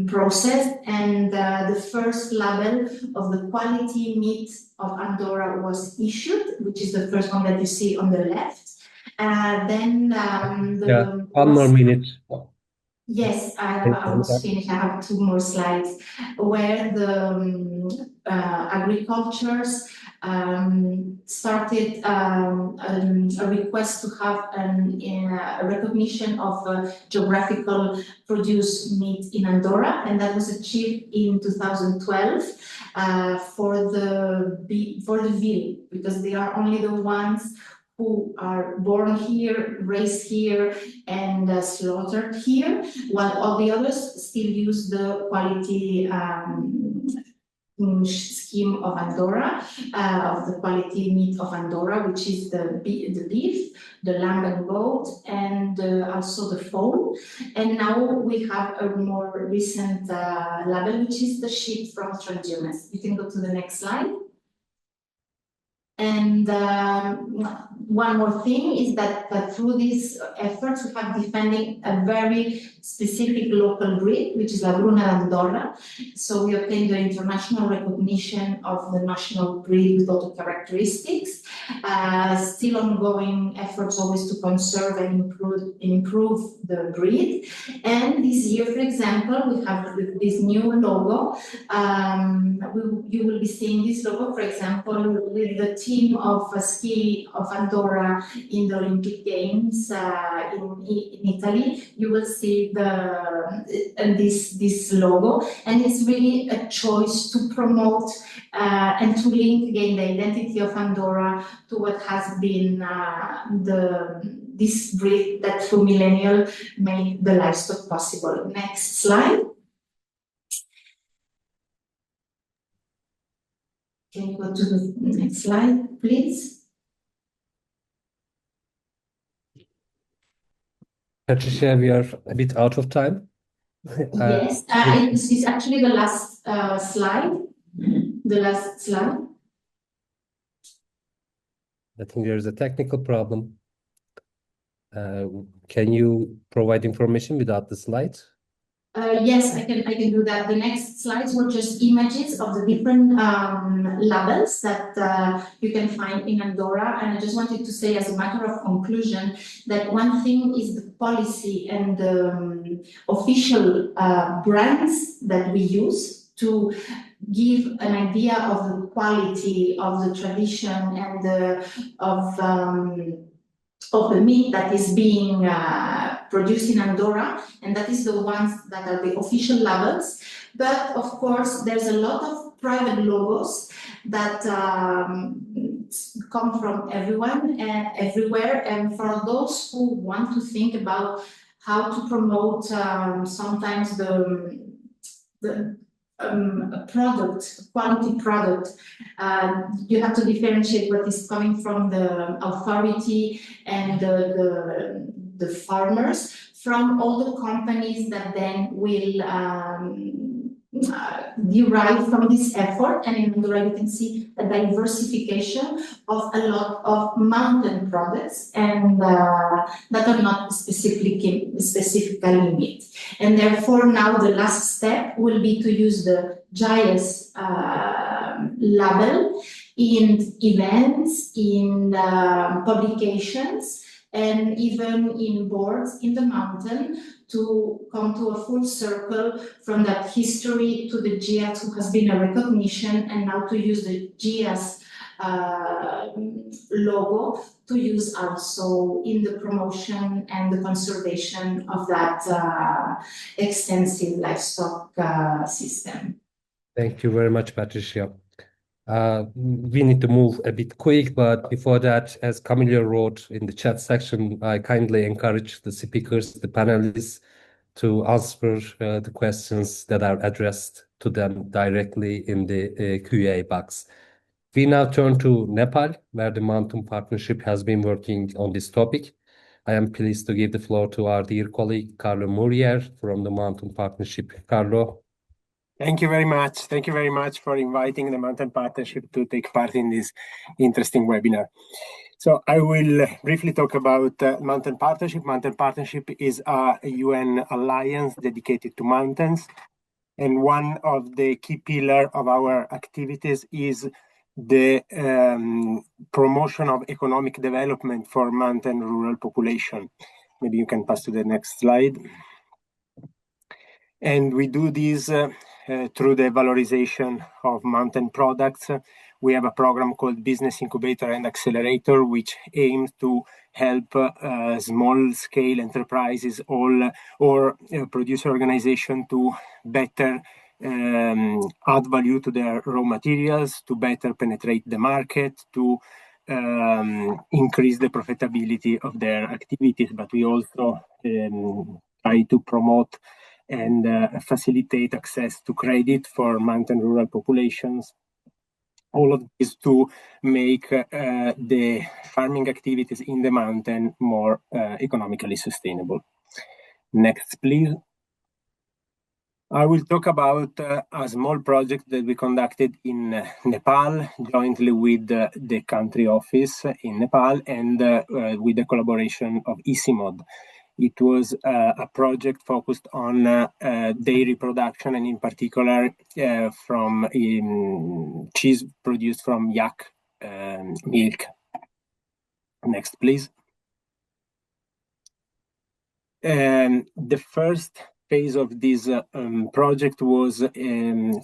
process, and the first label of the quality meat of Andorra was issued, which is the first one that you see on the left. Then one more minute. Yes, I almost finished. I have 2 more slides where the agricultures started a request to have a recognition of geographical produced meat in Andorra, and that was achieved in 2012 for the veal, because they are only the ones who are born here, raised here, and slaughtered here, while all the others still use the quality scheme of Andorra, of the quality meat of Andorra, which is the beef, the lamb and goat, and also the foal. And now we have a more recent label, which is the sheep from transgenius. You can go to the next slide. And one more thing is that through these efforts, we have defending a very specific local breed, which is La Bruna d'Andorra. So we obtained the international recognition of the national breed with all the characteristics. Still ongoing efforts always to conserve and improve the breed. And this year, for example, we have this new logo. You will be seeing this logo, for example, with the team of ski of Andorra in the Olympic Games in Italy. You will see this logo, and it's really a choice to promote and to link again the identity of Andorra to what has been this breed that through millennial made the livestock possible. Next slide. Can you go to the next slide, please? Patricia, we are a bit out of time. Yes, it's actually the last slide. The last slide. I think there's a technical problem. Can you provide information without the slides? Yes, I can do that. The next slides were just images of the different labels that you can find in Andorra. And I just wanted to say, as a matter of conclusion, that one thing is the policy and the official brands that we use to give an idea of the quality of the tradition and of the meat that is being produced in Andorra, and that is the ones that are the official labels. But of course, there's a lot of private logos that come from everyone and everywhere. And for those who want to think about how to promote sometimes a quality product, you have to differentiate what is coming from the authority and the farmers from all the companies that then will derive from this effort. And in Andorra, you can see a diversification of a lot of mountain products and that are not specifically meat. And therefore, now the last step will be to use the GASL label in events, in publications, and even in boards in the mountain, to come to a full circle from that history to the GASL, who has been a recognition, and now to use the GASL logo to use also in the promotion and the conservation of that extensive livestock system. Thank you very much, Patricia. We need to move a bit quick, but before that, as Camilla wrote in the chat section, I kindly encourage the speakers, the panelists, to answer the questions that are addressed to them directly in the QA box. We now turn to Nepal, where the Mountain Partnership has been working on this topic. I am pleased to give the floor to our dear colleague, Carlo Murier from the Mountain Partnership. Carlo. Thank you very much. Thank you very much for inviting the Mountain Partnership to take part in this interesting webinar. So I will briefly talk about Mountain Partnership. Mountain Partnership is a UN alliance dedicated to mountains. And one of the key pillars of our activities is the promotion of economic development for mountain rural population. Maybe you can pass to the next slide. And we do this through the valorization of mountain products. We have a program called Business Incubator and Accelerator, which aims to help small-scale enterprises or producer organizations to better add value to their raw materials, to better penetrate the market, to increase the profitability of their activities. But we also try to promote and facilitate access to credit for mountain rural populations. All of this to make the farming activities in the mountain more economically sustainable. Next, please. I will talk about a small project that we conducted in Nepal, jointly with the country office in Nepal and with the collaboration of ICIMOD. It was a project focused on dairy production and in particular from cheese produced from yak milk. Next, please. The first phase of this project was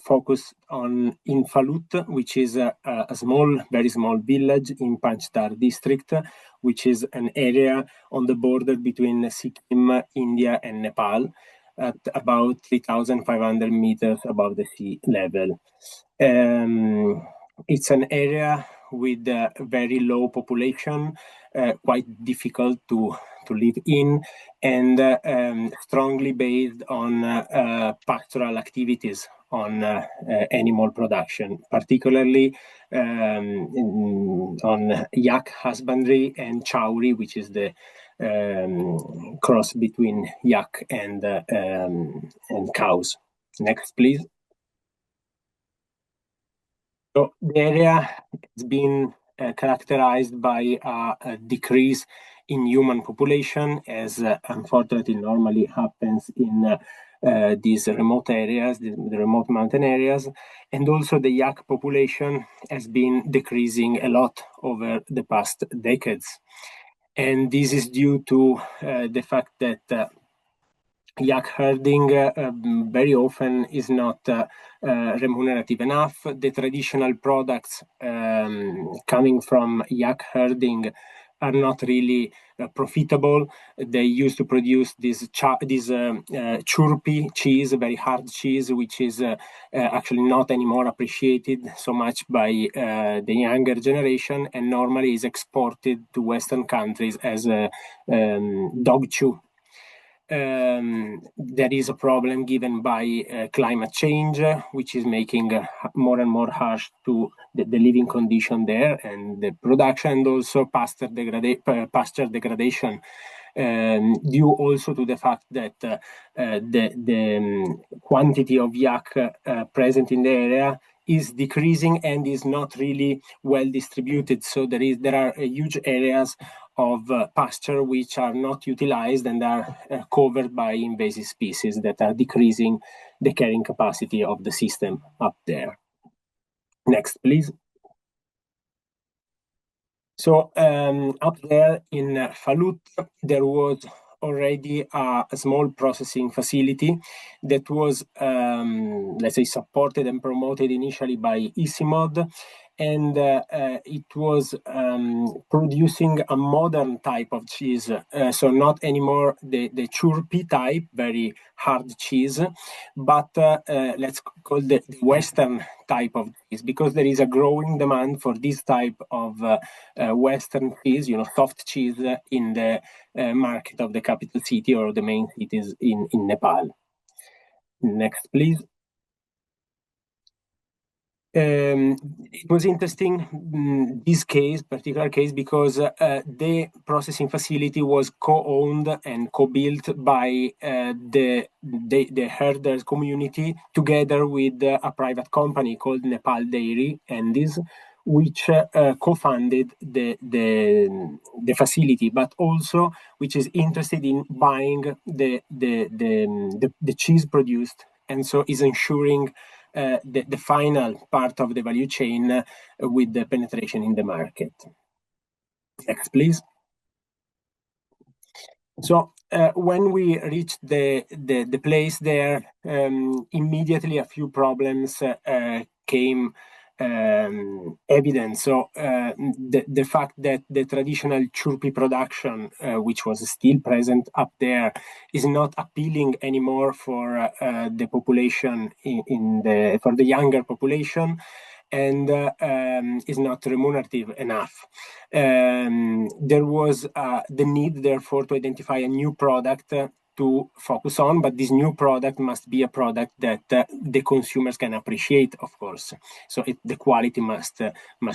focused on in Falut, which is a small, very small village in Panchtar district, which is an area on the border between Sikkim, India, and Nepal, at about 3,500 meters above the sea level. It's an area with a very low population, quite difficult to live in, and strongly based on pastoral activities, on animal production, particularly on yak husbandry and chowri, which is the cross between yak and cows. Next, please. So the area has been characterized by a decrease in human population, as unfortunately normally happens in these remote areas, the remote mountain areas. And also the yak population has been decreasing a lot over the past decades. And this is due to the fact that yak herding very often is not remunerative enough. The traditional products coming from yak herding are not really profitable. They used to produce this churpi cheese, very hard cheese, which is actually not anymore appreciated so much by the younger generation, and normally is exported to Western countries as dog chew. There is a problem given by climate change, which is making more and more harsh to the living condition there and the production, and also pasture degradation, due also to the fact that the quantity of yak present in the area is decreasing and is not really well distributed. So there are huge areas of pasture which are not utilized and are covered by invasive species that are decreasing the carrying capacity of the system up there. Next, please. So up there in Falut, there was already a small processing facility that was, let's say, supported and promoted initially by ICIMOD, and it was producing a modern type of cheese, so not anymore the chirpy type, very hard cheese, but let's call the Western type of cheese, because there is a growing demand for this type of Western cheese, soft cheese in the market of the capital city or the main cities in Nepal. Next, please. It was interesting, this particular case, because the processing facility was co-owned and co-built by the herders community together with a private company called Nepal Dairy Andes, which co-funded the facility, but also which is interested in buying the cheese produced, and so is ensuring the final part of the value chain with the penetration in the market. Next, please. So when we reached the place there, immediately a few problems came evident. So the fact that the traditional chirpy production, which was still present up there, is not appealing anymore for the population for the younger population, and is not remunerative enough. There was the need, therefore, to identify a new product to focus on, but this new product must be a product that the consumers can appreciate, of course. So the quality must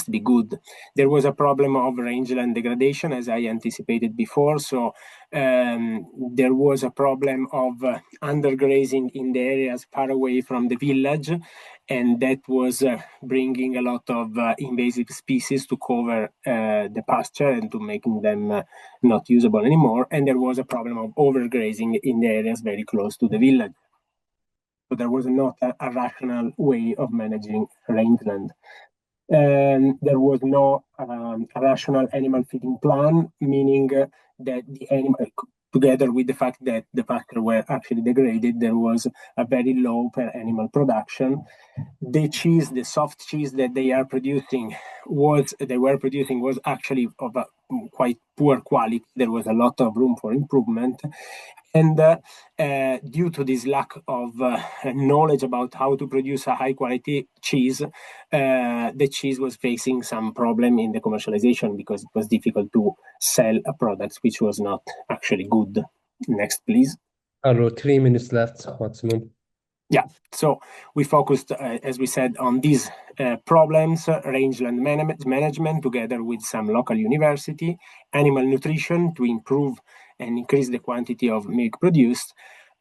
be good. There was a problem of rangeland degradation, as I anticipated before. So there was a problem of undergrazing in the areas far away from the village, and that was bringing a lot of invasive species to cover the pasture and to making them not usable anymore. And there was a problem of overgrazing in the areas very close to the village. So there was not a rational way of managing rangeland. There was no rational animal feeding plan, meaning that the animal, together with the fact that the pasture were actually degraded, there was a very low per animal production. The cheese, the soft cheese that they were producing was actually of a quite poor quality. There was a lot of room for improvement. And due to this lack of knowledge about how to produce a high quality cheese, the cheese was facing some problem in the commercialization, because it was difficult to sell a product which was not actually good. Next, please. 3 minutes left, maximum. Yeah, so we focused, as we said, on these problems: rangeland management together with some local university, animal nutrition to improve and increase the quantity of milk produced,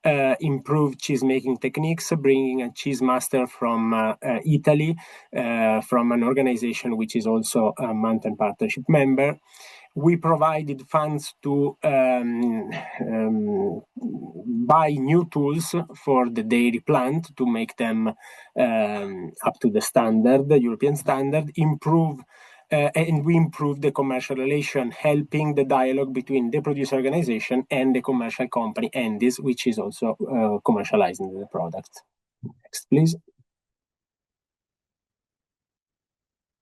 improve cheese making techniques, bringing a cheese master from Italy, from an organization which is also a Mountain Partnership member. We provided funds to buy new tools for the dairy plant to make them up to the standard, the European standard, and we improved the commercial relation, helping the dialogue between the producer organization and the commercial company, Andes, which is also commercializing the product. Next, please.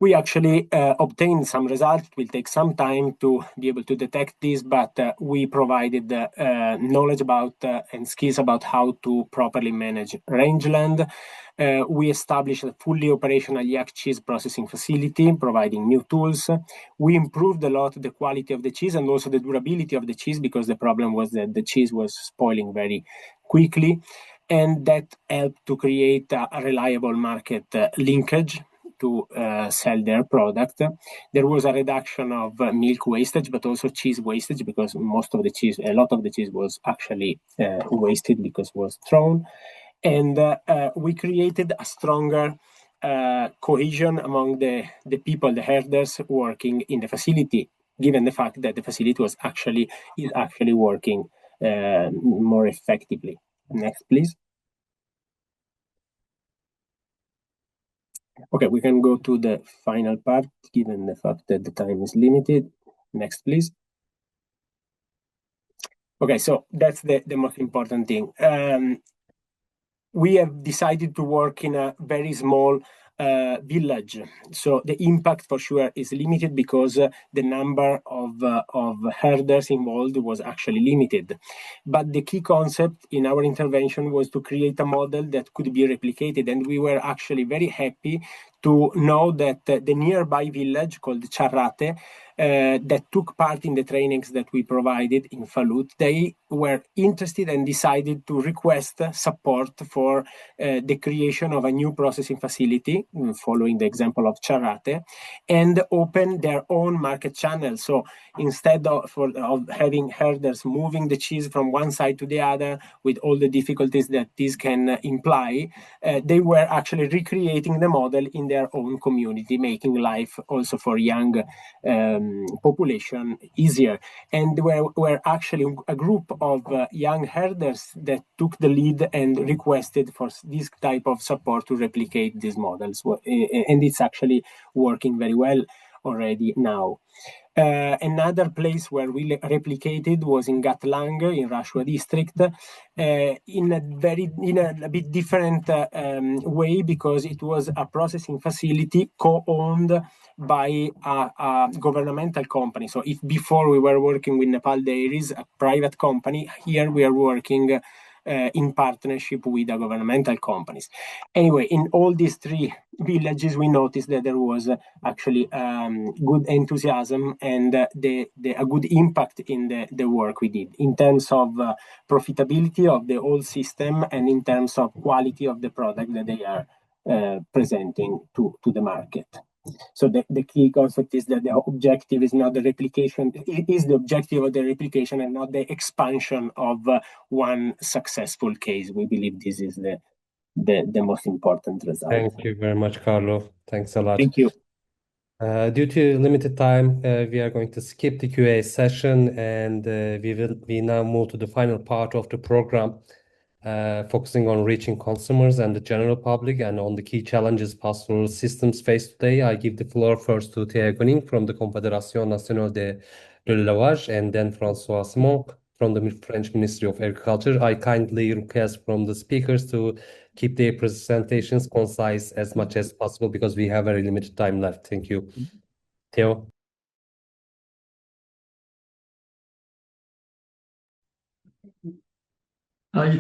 We actually obtained some results. It will take some time to be able to detect this, but we provided knowledge about and skills about how to properly manage rangeland. We established a fully operational yak cheese processing facility, providing new tools. We improved a lot the quality of the cheese and also the durability of the cheese, because the problem was that the cheese was spoiling very quickly, and that helped to create a reliable market linkage to sell their product. There was a reduction of milk wastage, but also cheese wastage, because a lot of the cheese was actually wasted because it was thrown. And we created a stronger cohesion among the people, the herders working in the facility, given the fact that the facility is actually working more effectively. Next, please. Okay, we can go to the final part, given the fact that the time is limited. Next, please. Okay, so that's the most important thing. We have decided to work in a very small village. So the impact for sure is limited because the number of herders involved was actually limited. But the key concept in our intervention was to create a model that could be replicated, and we were actually very happy to know that the nearby village called Charrate that took part in the trainings that we provided in Falut, they were interested and decided to request support for the creation of a new processing facility, following the example of Charrate, and open their own market channel. So instead of having herders moving the cheese from one side to the other with all the difficulties that this can imply, they were actually recreating the model in their own community, making life also for young population easier. And were actually a group of young herders that took the lead and requested for this type of support to replicate these models. And it's actually working very well already now. Another place where we replicated was in Gatlang in Rashwa district, in a bit different way, because it was a processing facility co-owned by a governmental company. So if before we were working with Nepal Dairies, a private company, here we are working in partnership with the governmental companies. Anyway, in all these three villages, we noticed that there was actually good enthusiasm and a good impact in the work we did in terms of profitability of the whole system and in terms of quality of the product that they are presenting to the market. So the key concept is that the objective is not the replication, it is the objective of the replication and not the expansion of one successful case. We believe this is the most important result. Thank you very much, Carlo. Thanks a lot. Thank you. Due to limited time, we are going to skip the QA session, and we now move to the final part of the program, focusing on reaching consumers and the general public and on the key challenges pastoral systems face today. I give the floor first to Théa Goning from the Confédération Nationale de l'Élevage, and then François Simon from the French Ministry of Agriculture. I kindly request from the speakers to keep their presentations concise as much as possible because we have very limited time left. Thank you. Theo. Hi,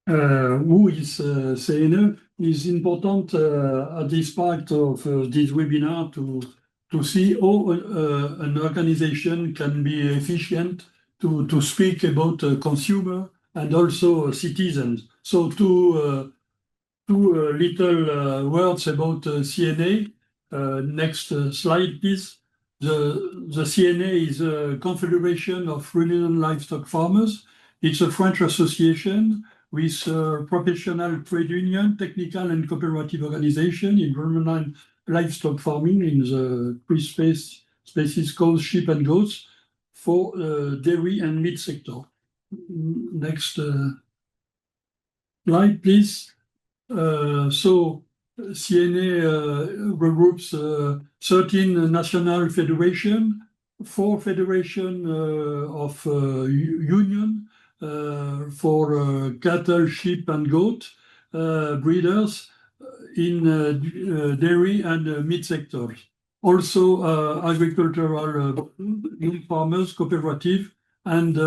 who is CNE? Is important at this part of this webinar to see how an organization can be efficient to speak about consumer and also citizens. So two little words about CNA. Next slide, please. The CNA is a confederation of ruminant livestock farmers. It's a French association with professional trade union, technical and cooperative organization in ruminant livestock farming in the three species cows, sheep and goats for dairy and meat sector. Next slide, please. So CNA regroups 13 national federation, 4 federation of union for cattle, sheep and goat breeders in dairy and meat sectors. Also agricultural farmers cooperative and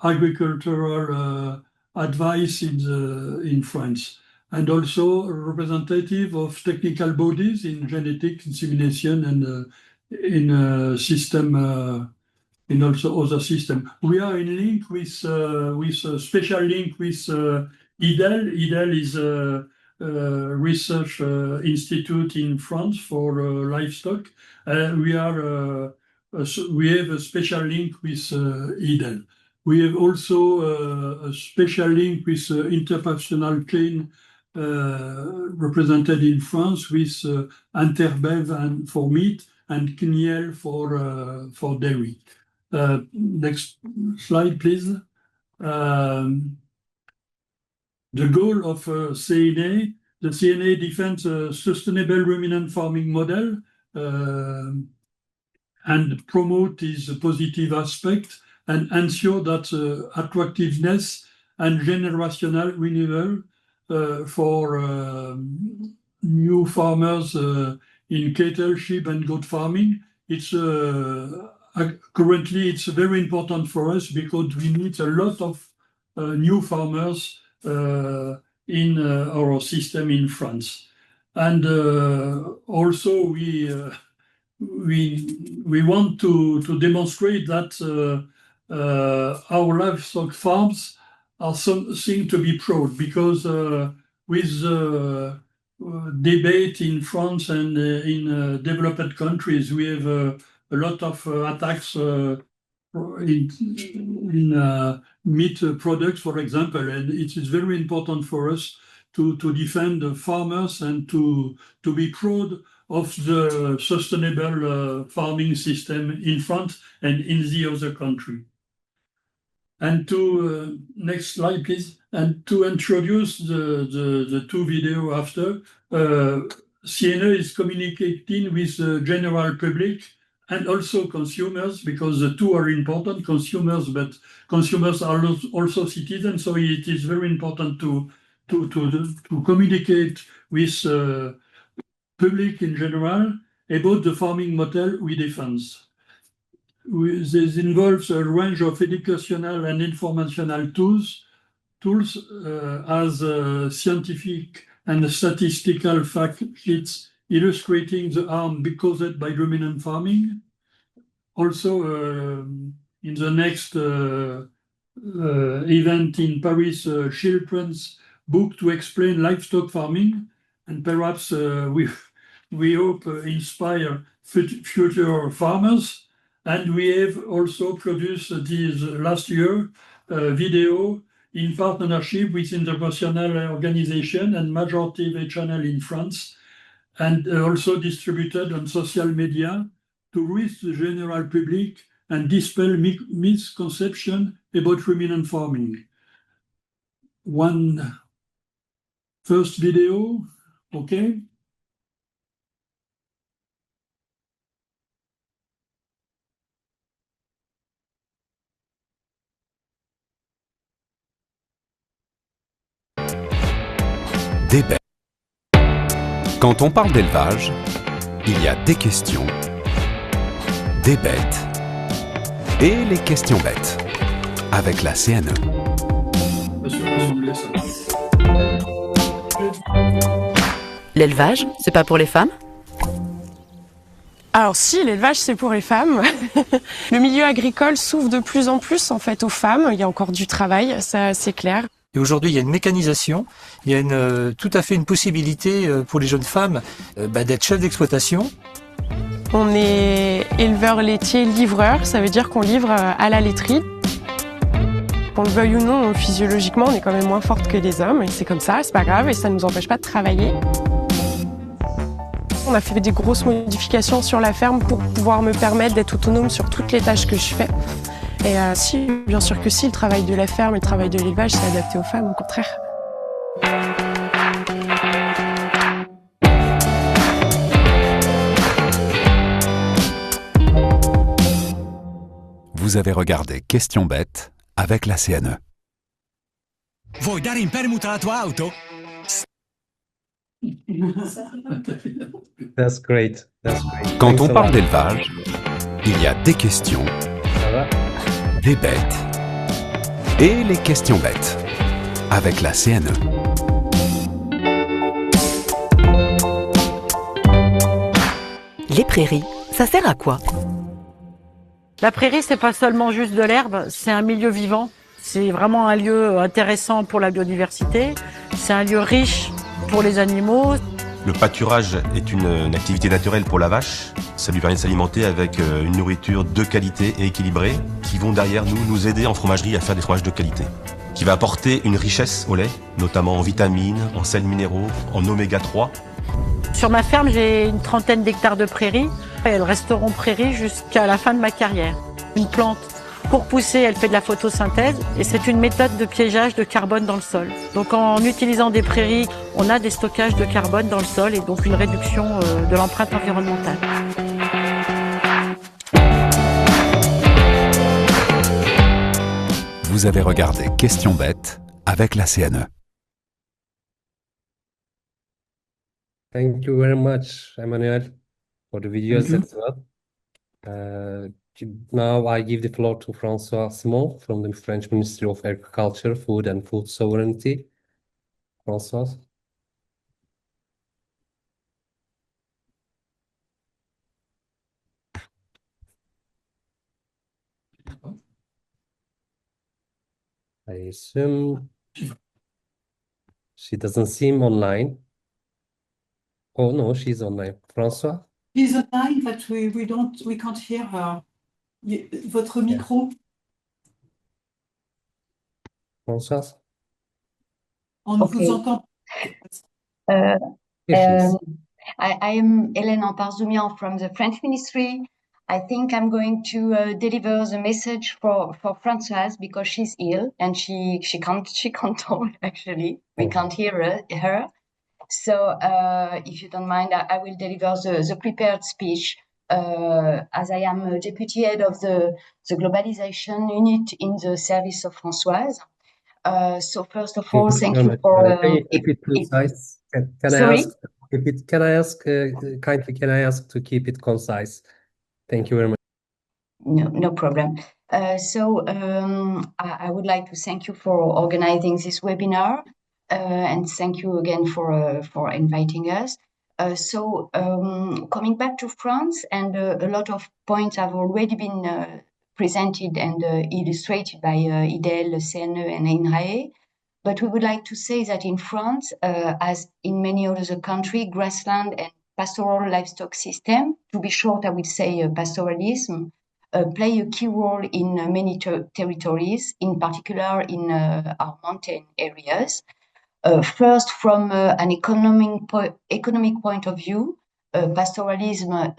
agricultural advice in France. And also a representative of technical bodies in genetic insemination and in system, in also other system. We are in link with a special link with IDEL. IDEL is a research institute in France for livestock. We have a special link with IDEL. We have also a special link with international chain represented in France with Interbev and for meat and Kniel for dairy. Next slide, please. The goal of CNA, the CNA defends a sustainable ruminant farming model and promote its positive aspect and ensure that attractiveness and generational renewal for new farmers in cattle, sheep, and goat farming. It's currently it's very important for us because we need a lot of new farmers in our system in France, and also we want to demonstrate that our livestock farms are something to be proud, because with debate in France and in developed countries, we have a lot of attacks in meat products, for example, and it is very important for us to defend the farmers and to be proud of the sustainable farming system in France and in the other country. And to next slide, please. And to introduce the two video after, CNE is communicating with the general public and also consumers, because the two are important, consumers, but consumers are also citizens. So it is very important to communicate with public in general about the farming model we defend. This involves a range of educational and informational tools as scientific and statistical fact sheets illustrating the harm caused by ruminant farming. Also, in the next event in Paris, children's book to explain livestock farming, and perhaps we hope inspire future farmers. And we have also produced this last year video in partnership with international organization and major TV channel in France, and also distributed on social media to reach the general public and dispel misconception about ruminant farming. One first video, okay. Des bêtes. Quand on parle d'élevage, il y a des questions, des bêtes et les questions bêtes avec la CNE. L'élevage, c'est pas pour les femmes ? Alors si, l'élevage c'est pour les femmes. Le milieu agricole s'ouvre de plus en plus en fait aux femmes. Il y a encore du travail, ça c'est clair. Et aujourd'hui, il y a une mécanisation, il y a tout à fait une possibilité pour les jeunes femmes d'être chef d'exploitation. On est éleveur laitier livreur, ça veut dire qu'on livre à la laiterie. Qu'on le veuille ou non, physiologiquement, on est quand même moins forte que les hommes, et c'est comme ça, c'est pas grave, et ça ne nous empêche pas de travailler. On a fait des grosses modifications sur la ferme pour pouvoir me permettre d'être autonome sur toutes les tâches que je fais. Et si, bien sûr que si, le travail de la ferme et le travail de l'élevage, c'est adapté aux femmes, au contraire. Vous avez regardé Questions bêtes avec la CNE. Vuoi dare in permuta la tua auto? That's great. That's great. Quand on parle d'élevage, il y a des questions, des bêtes et les questions bêtes avec la CNE. Les prairies, ça sert à quoi ? La prairie, c'est pas seulement juste de l'herbe, c'est un milieu vivant. C'est vraiment un lieu intéressant pour la biodiversité. C'est un lieu riche pour les animaux. Le pâturage est une activité naturelle pour la vache. Ça lui permet de s'alimenter avec une nourriture de qualité et équilibrée qui vont derrière nous aider en fromagerie à faire des fromages de qualité. Qui va apporter une richesse au lait, notamment en vitamines, en sels minéraux, en oméga 3. Sur ma ferme, j'ai une trentaine d'hectares de prairies. Elles resteront prairies jusqu'à la fin de ma carrière. Une plante, pour pousser, elle fait de la photosynthèse et c'est une méthode de piégeage de carbone dans le sol. Donc en utilisant des prairies, on a des stockages de carbone dans le sol et donc une réduction de l'empreinte environnementale. Vous avez regardé Questions bêtes avec la CNE. Thank you very much, Emmanuel, for the videos you. as well. Now I give the floor to François Simon from the French Ministry of Agriculture, Food and Food Sovereignty. François. I assume she doesn't seem online. Oh no, she's online. François? She's online, but we can't hear her. Votre micro. François? On ne vous entend. I am Hélène Amparzumian from the French Ministry. I think I'm going to deliver the message for Françoise because she's ill and she can't talk actually. We can't hear her. So if you don't mind, I will deliver the prepared speech as I am a deputy head of the globalization unit in the service of Françoise. So first of all, thank you for. Can you keep it concise? Sorry? Kindly, can I ask to keep it concise? Thank you very much. No problem. I would like to thank you for organizing this webinar, and thank you again for inviting us. Coming back to France, and a lot of points have already been presented and illustrated by IDEL, CNE, and INRAE. But we would like to say that in France, as in many other countries, grassland and pastoral livestock system, to be short, I would say pastoralism, play a key role in many territories, in particular in our mountain areas. First, from an economic point of view, pastoralism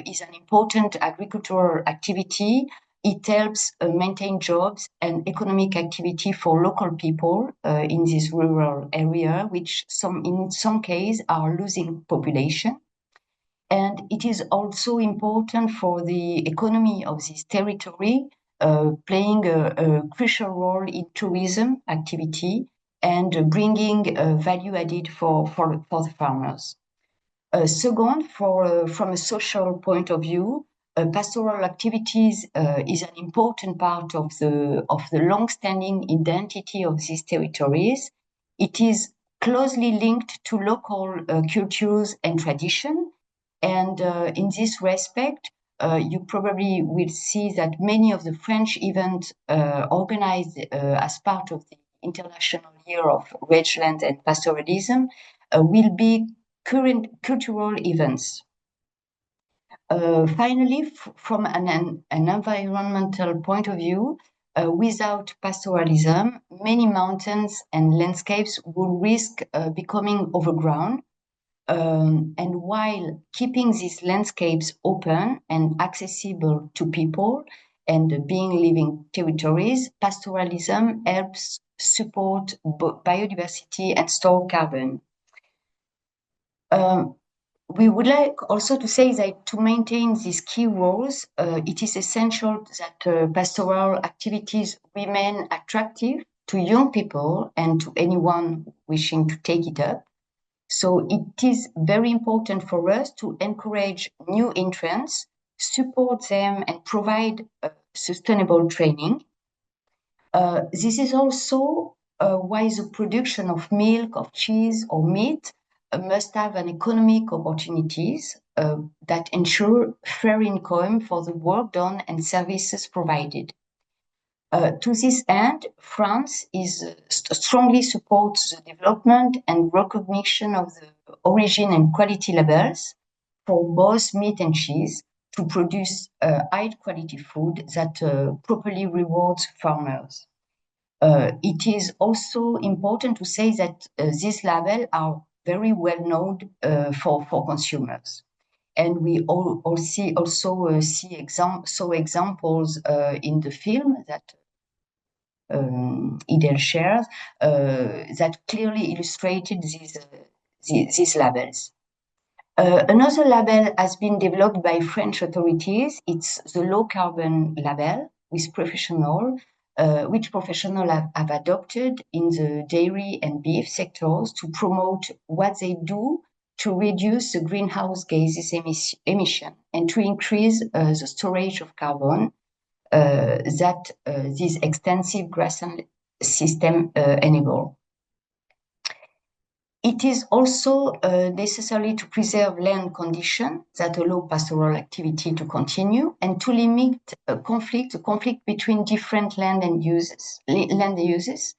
is an important agricultural activity. It helps maintain jobs and economic activity for local people in this rural area, which in some cases are losing population. And it is also important for the economy of this territory, playing a crucial role in tourism activity and bringing value added for the farmers. Second, from a social point of view, pastoral activities is an important part of the long-standing identity of these territories. It is closely linked to local cultures and tradition. And in this respect, you probably will see that many of the French events organized as part of the International Year of Rangelands and Pastoralism will be current cultural events. Finally, from an environmental point of view, without pastoralism, many mountains and landscapes will risk becoming overgrown. And while keeping these landscapes open and accessible to people and being living territories, pastoralism helps support biodiversity and store carbon. We would like also to say that to maintain these key roles, it is essential that pastoral activities remain attractive to young people and to anyone wishing to take it up. So it is very important for us to encourage new entrants, support them, and provide sustainable training. This is also why the production of milk, of cheese, or meat must have an economic opportunities that ensure fair income for the work done and services provided. To this end, France strongly supports the development and recognition of the origin and quality labels for both meat and cheese to produce high-quality food that properly rewards farmers. It is also important to say that these labels are very well known for consumers. And we also see examples in the film that Idel shares that clearly illustrated these labels. Another label has been developed by French authorities. It's the low carbon label which professionals have adopted in the dairy and beef sectors to promote what they do to reduce the greenhouse gases emission and to increase the storage of carbon that this extensive grassland system enable. It is also necessary to preserve land conditions that allow pastoral activity to continue and to limit the conflict between different land uses.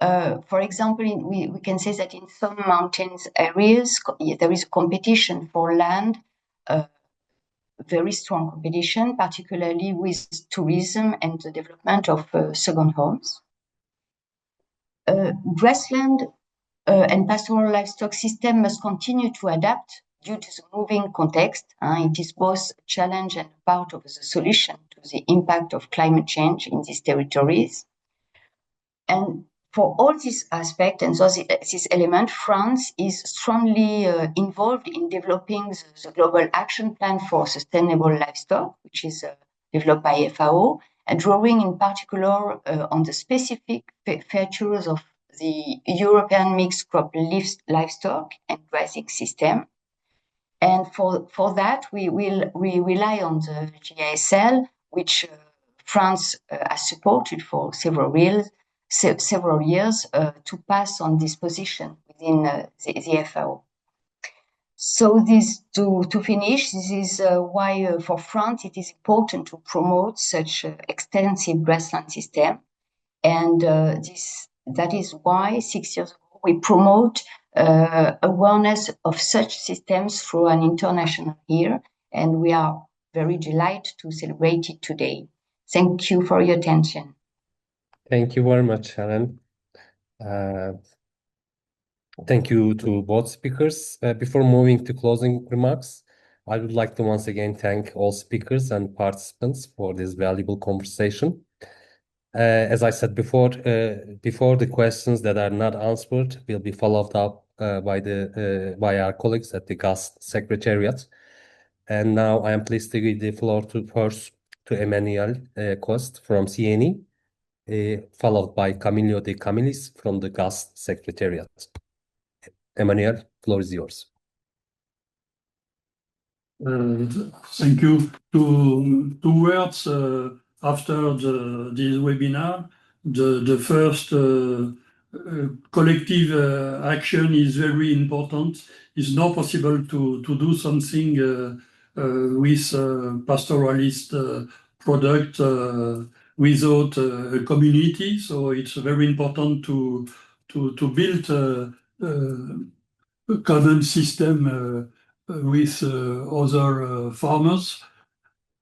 For example, we can say that in some mountains areas, there is competition for land, very strong competition, particularly with tourism and the development of second homes. Grassland and pastoral livestock system must continue to adapt due to the moving context. It is both a challenge and part of the solution to the impact of climate change in these territories. And for all these aspects and this element, France is strongly involved in developing the Global Action Plan for Sustainable Livestock, which is developed by FAO, and drawing in particular on the specific features of the European mixed crop livestock and grazing system. And for that, we rely on the GASL, which France has supported for several years to pass on this position within the FAO. So to finish, this is why for France it is important to promote such extensive grassland system, and that is why 6 years ago we promote awareness of such systems through an international year, and we are very delighted to celebrate it today. Thank you for your attention. Thank you very much, Helen. Thank you to both speakers. Before moving to closing remarks, I would like to once again thank all speakers and participants for this valuable conversation. As I said before, the questions that are not answered will be followed up by our colleagues at the GASL Secretariat. And now I am pleased to give the floor first to Emmanuel Cost from CNE, followed by Camillo de Camilis from the GASL Secretariat. Emmanuel, floor is yours. Thank you. Two words after this webinar. The first collective action is very important. It's not possible to do something with pastoralist product without a community. So it's very important to build a common system with other farmers.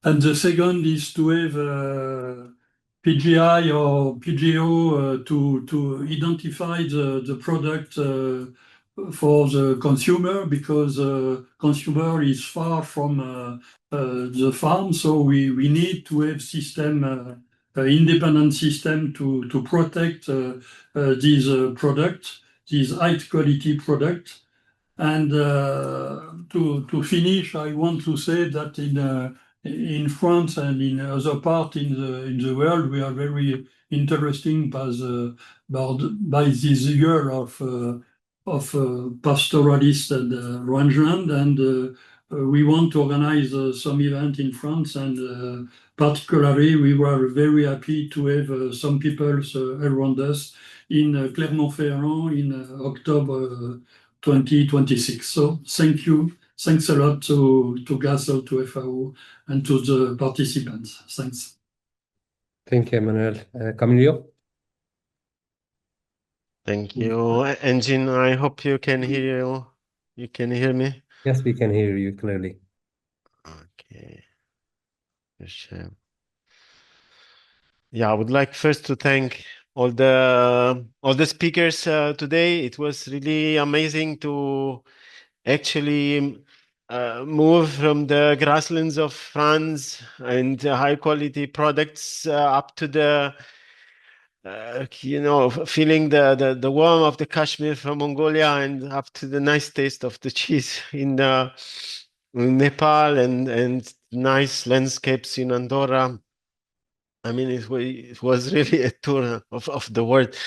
And the second is to have PGI or PGO to identify the product for the consumer, because consumer is far from the farm. So we need to have system, independent system to protect these products, these high quality products. And to finish, I want to say that in France and in other parts in the world, we are very interested by this year of pastoralists and rangeland, and we want to organize some event in France, and particularly we were very happy to have some people around us in Clermont-Ferrand in October 2026. So thank you. Thanks a lot to GASL, to FAO, and to the participants. Thanks. Thank you, Emmanuel. Camillo? Thank you. Engine, I hope you can hear me? Yes, we can hear you clearly. Okay. Yeah, I would like first to thank all the speakers today. It was really amazing to actually move from the grasslands of France and high quality products up to the feeling the warmth of the Kashmir from Mongolia, and up to the nice taste of the cheese in Nepal, and nice landscapes in Andorra. I mean, it was really a tour of the world. It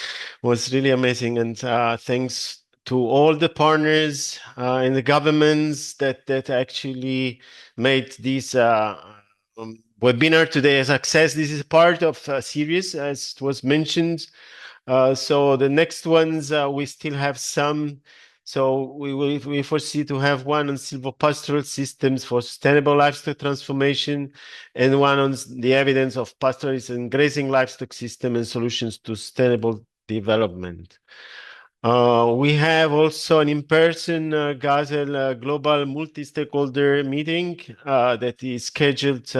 was really amazing, and thanks all the partners and the governments that actually made this webinar today a success. This is part of a series, as it was mentioned. So the next ones, we still have some. So we foresee to have one on silvopastoral systems for sustainable livestock transformation, and one on the evidence of pastoralists and grazing livestock system and solutions to sustainable development. We have also an in-person GASL global multi-stakeholder meeting that is scheduled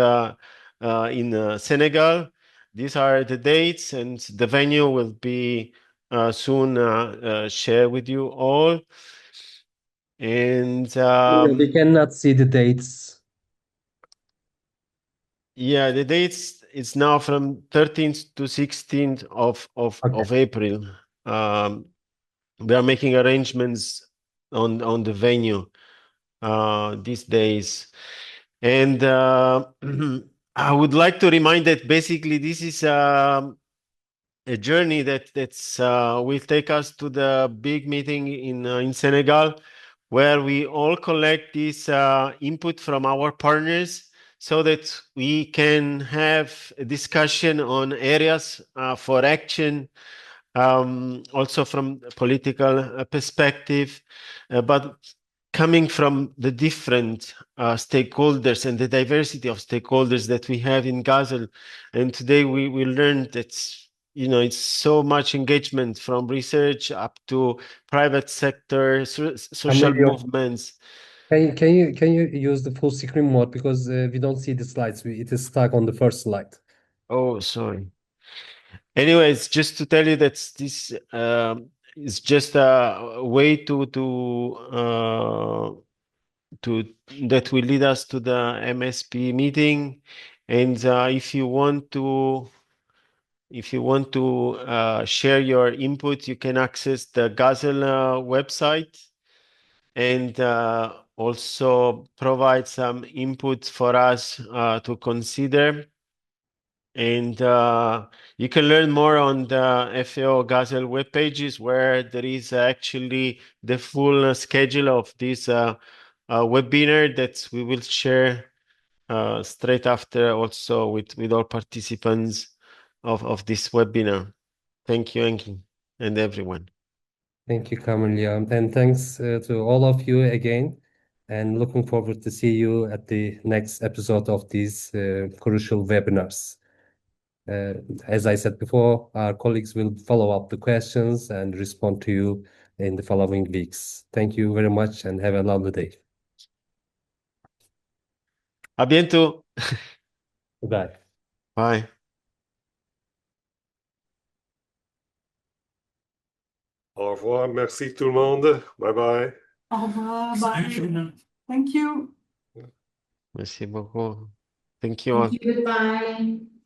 in Senegal. These are the dates, and the venue will be soon shared with you all. And we cannot see the dates. Yeah, the dates is now from 13th to 16th of April. We are making arrangements on the venue these days. And I would like to remind that basically this is a journey that's will take us to the big meeting in Senegal, where we all collect this input from our partners so that we can have a discussion on areas for action, also from a political perspective, but coming from the different stakeholders and the diversity of stakeholders that we have in GASL. And today we learned that it's so much engagement from research up to private sector, social movements. Can you use the full screen mode, because we don't see the slides. It is stuck on the first slide. Oh, sorry. Anyways, just to tell you that this is just a way to that will lead us to the MSP meeting. And if you want to share your input, you can access the GASL website and also provide some input for us to consider. And you can learn more on the FAO GASL web pages, where there is actually the full schedule of this webinar that we will share straight after, also with all participants of this webinar. Thank you, Enki, and everyone. Thank you, Camelia, and thanks to all of you again, and looking forward to see you at the next episode of these crucial webinars. As I said before, our colleagues will follow up the questions and respond to you in the following weeks. Thank you very much and have a lovely day. À bientôt. Bye. Bye. Au revoir, merci tout le monde. Bye bye. Au revoir. Bye. Thank you. Merci beaucoup. Thank you all. Thank you, goodbye.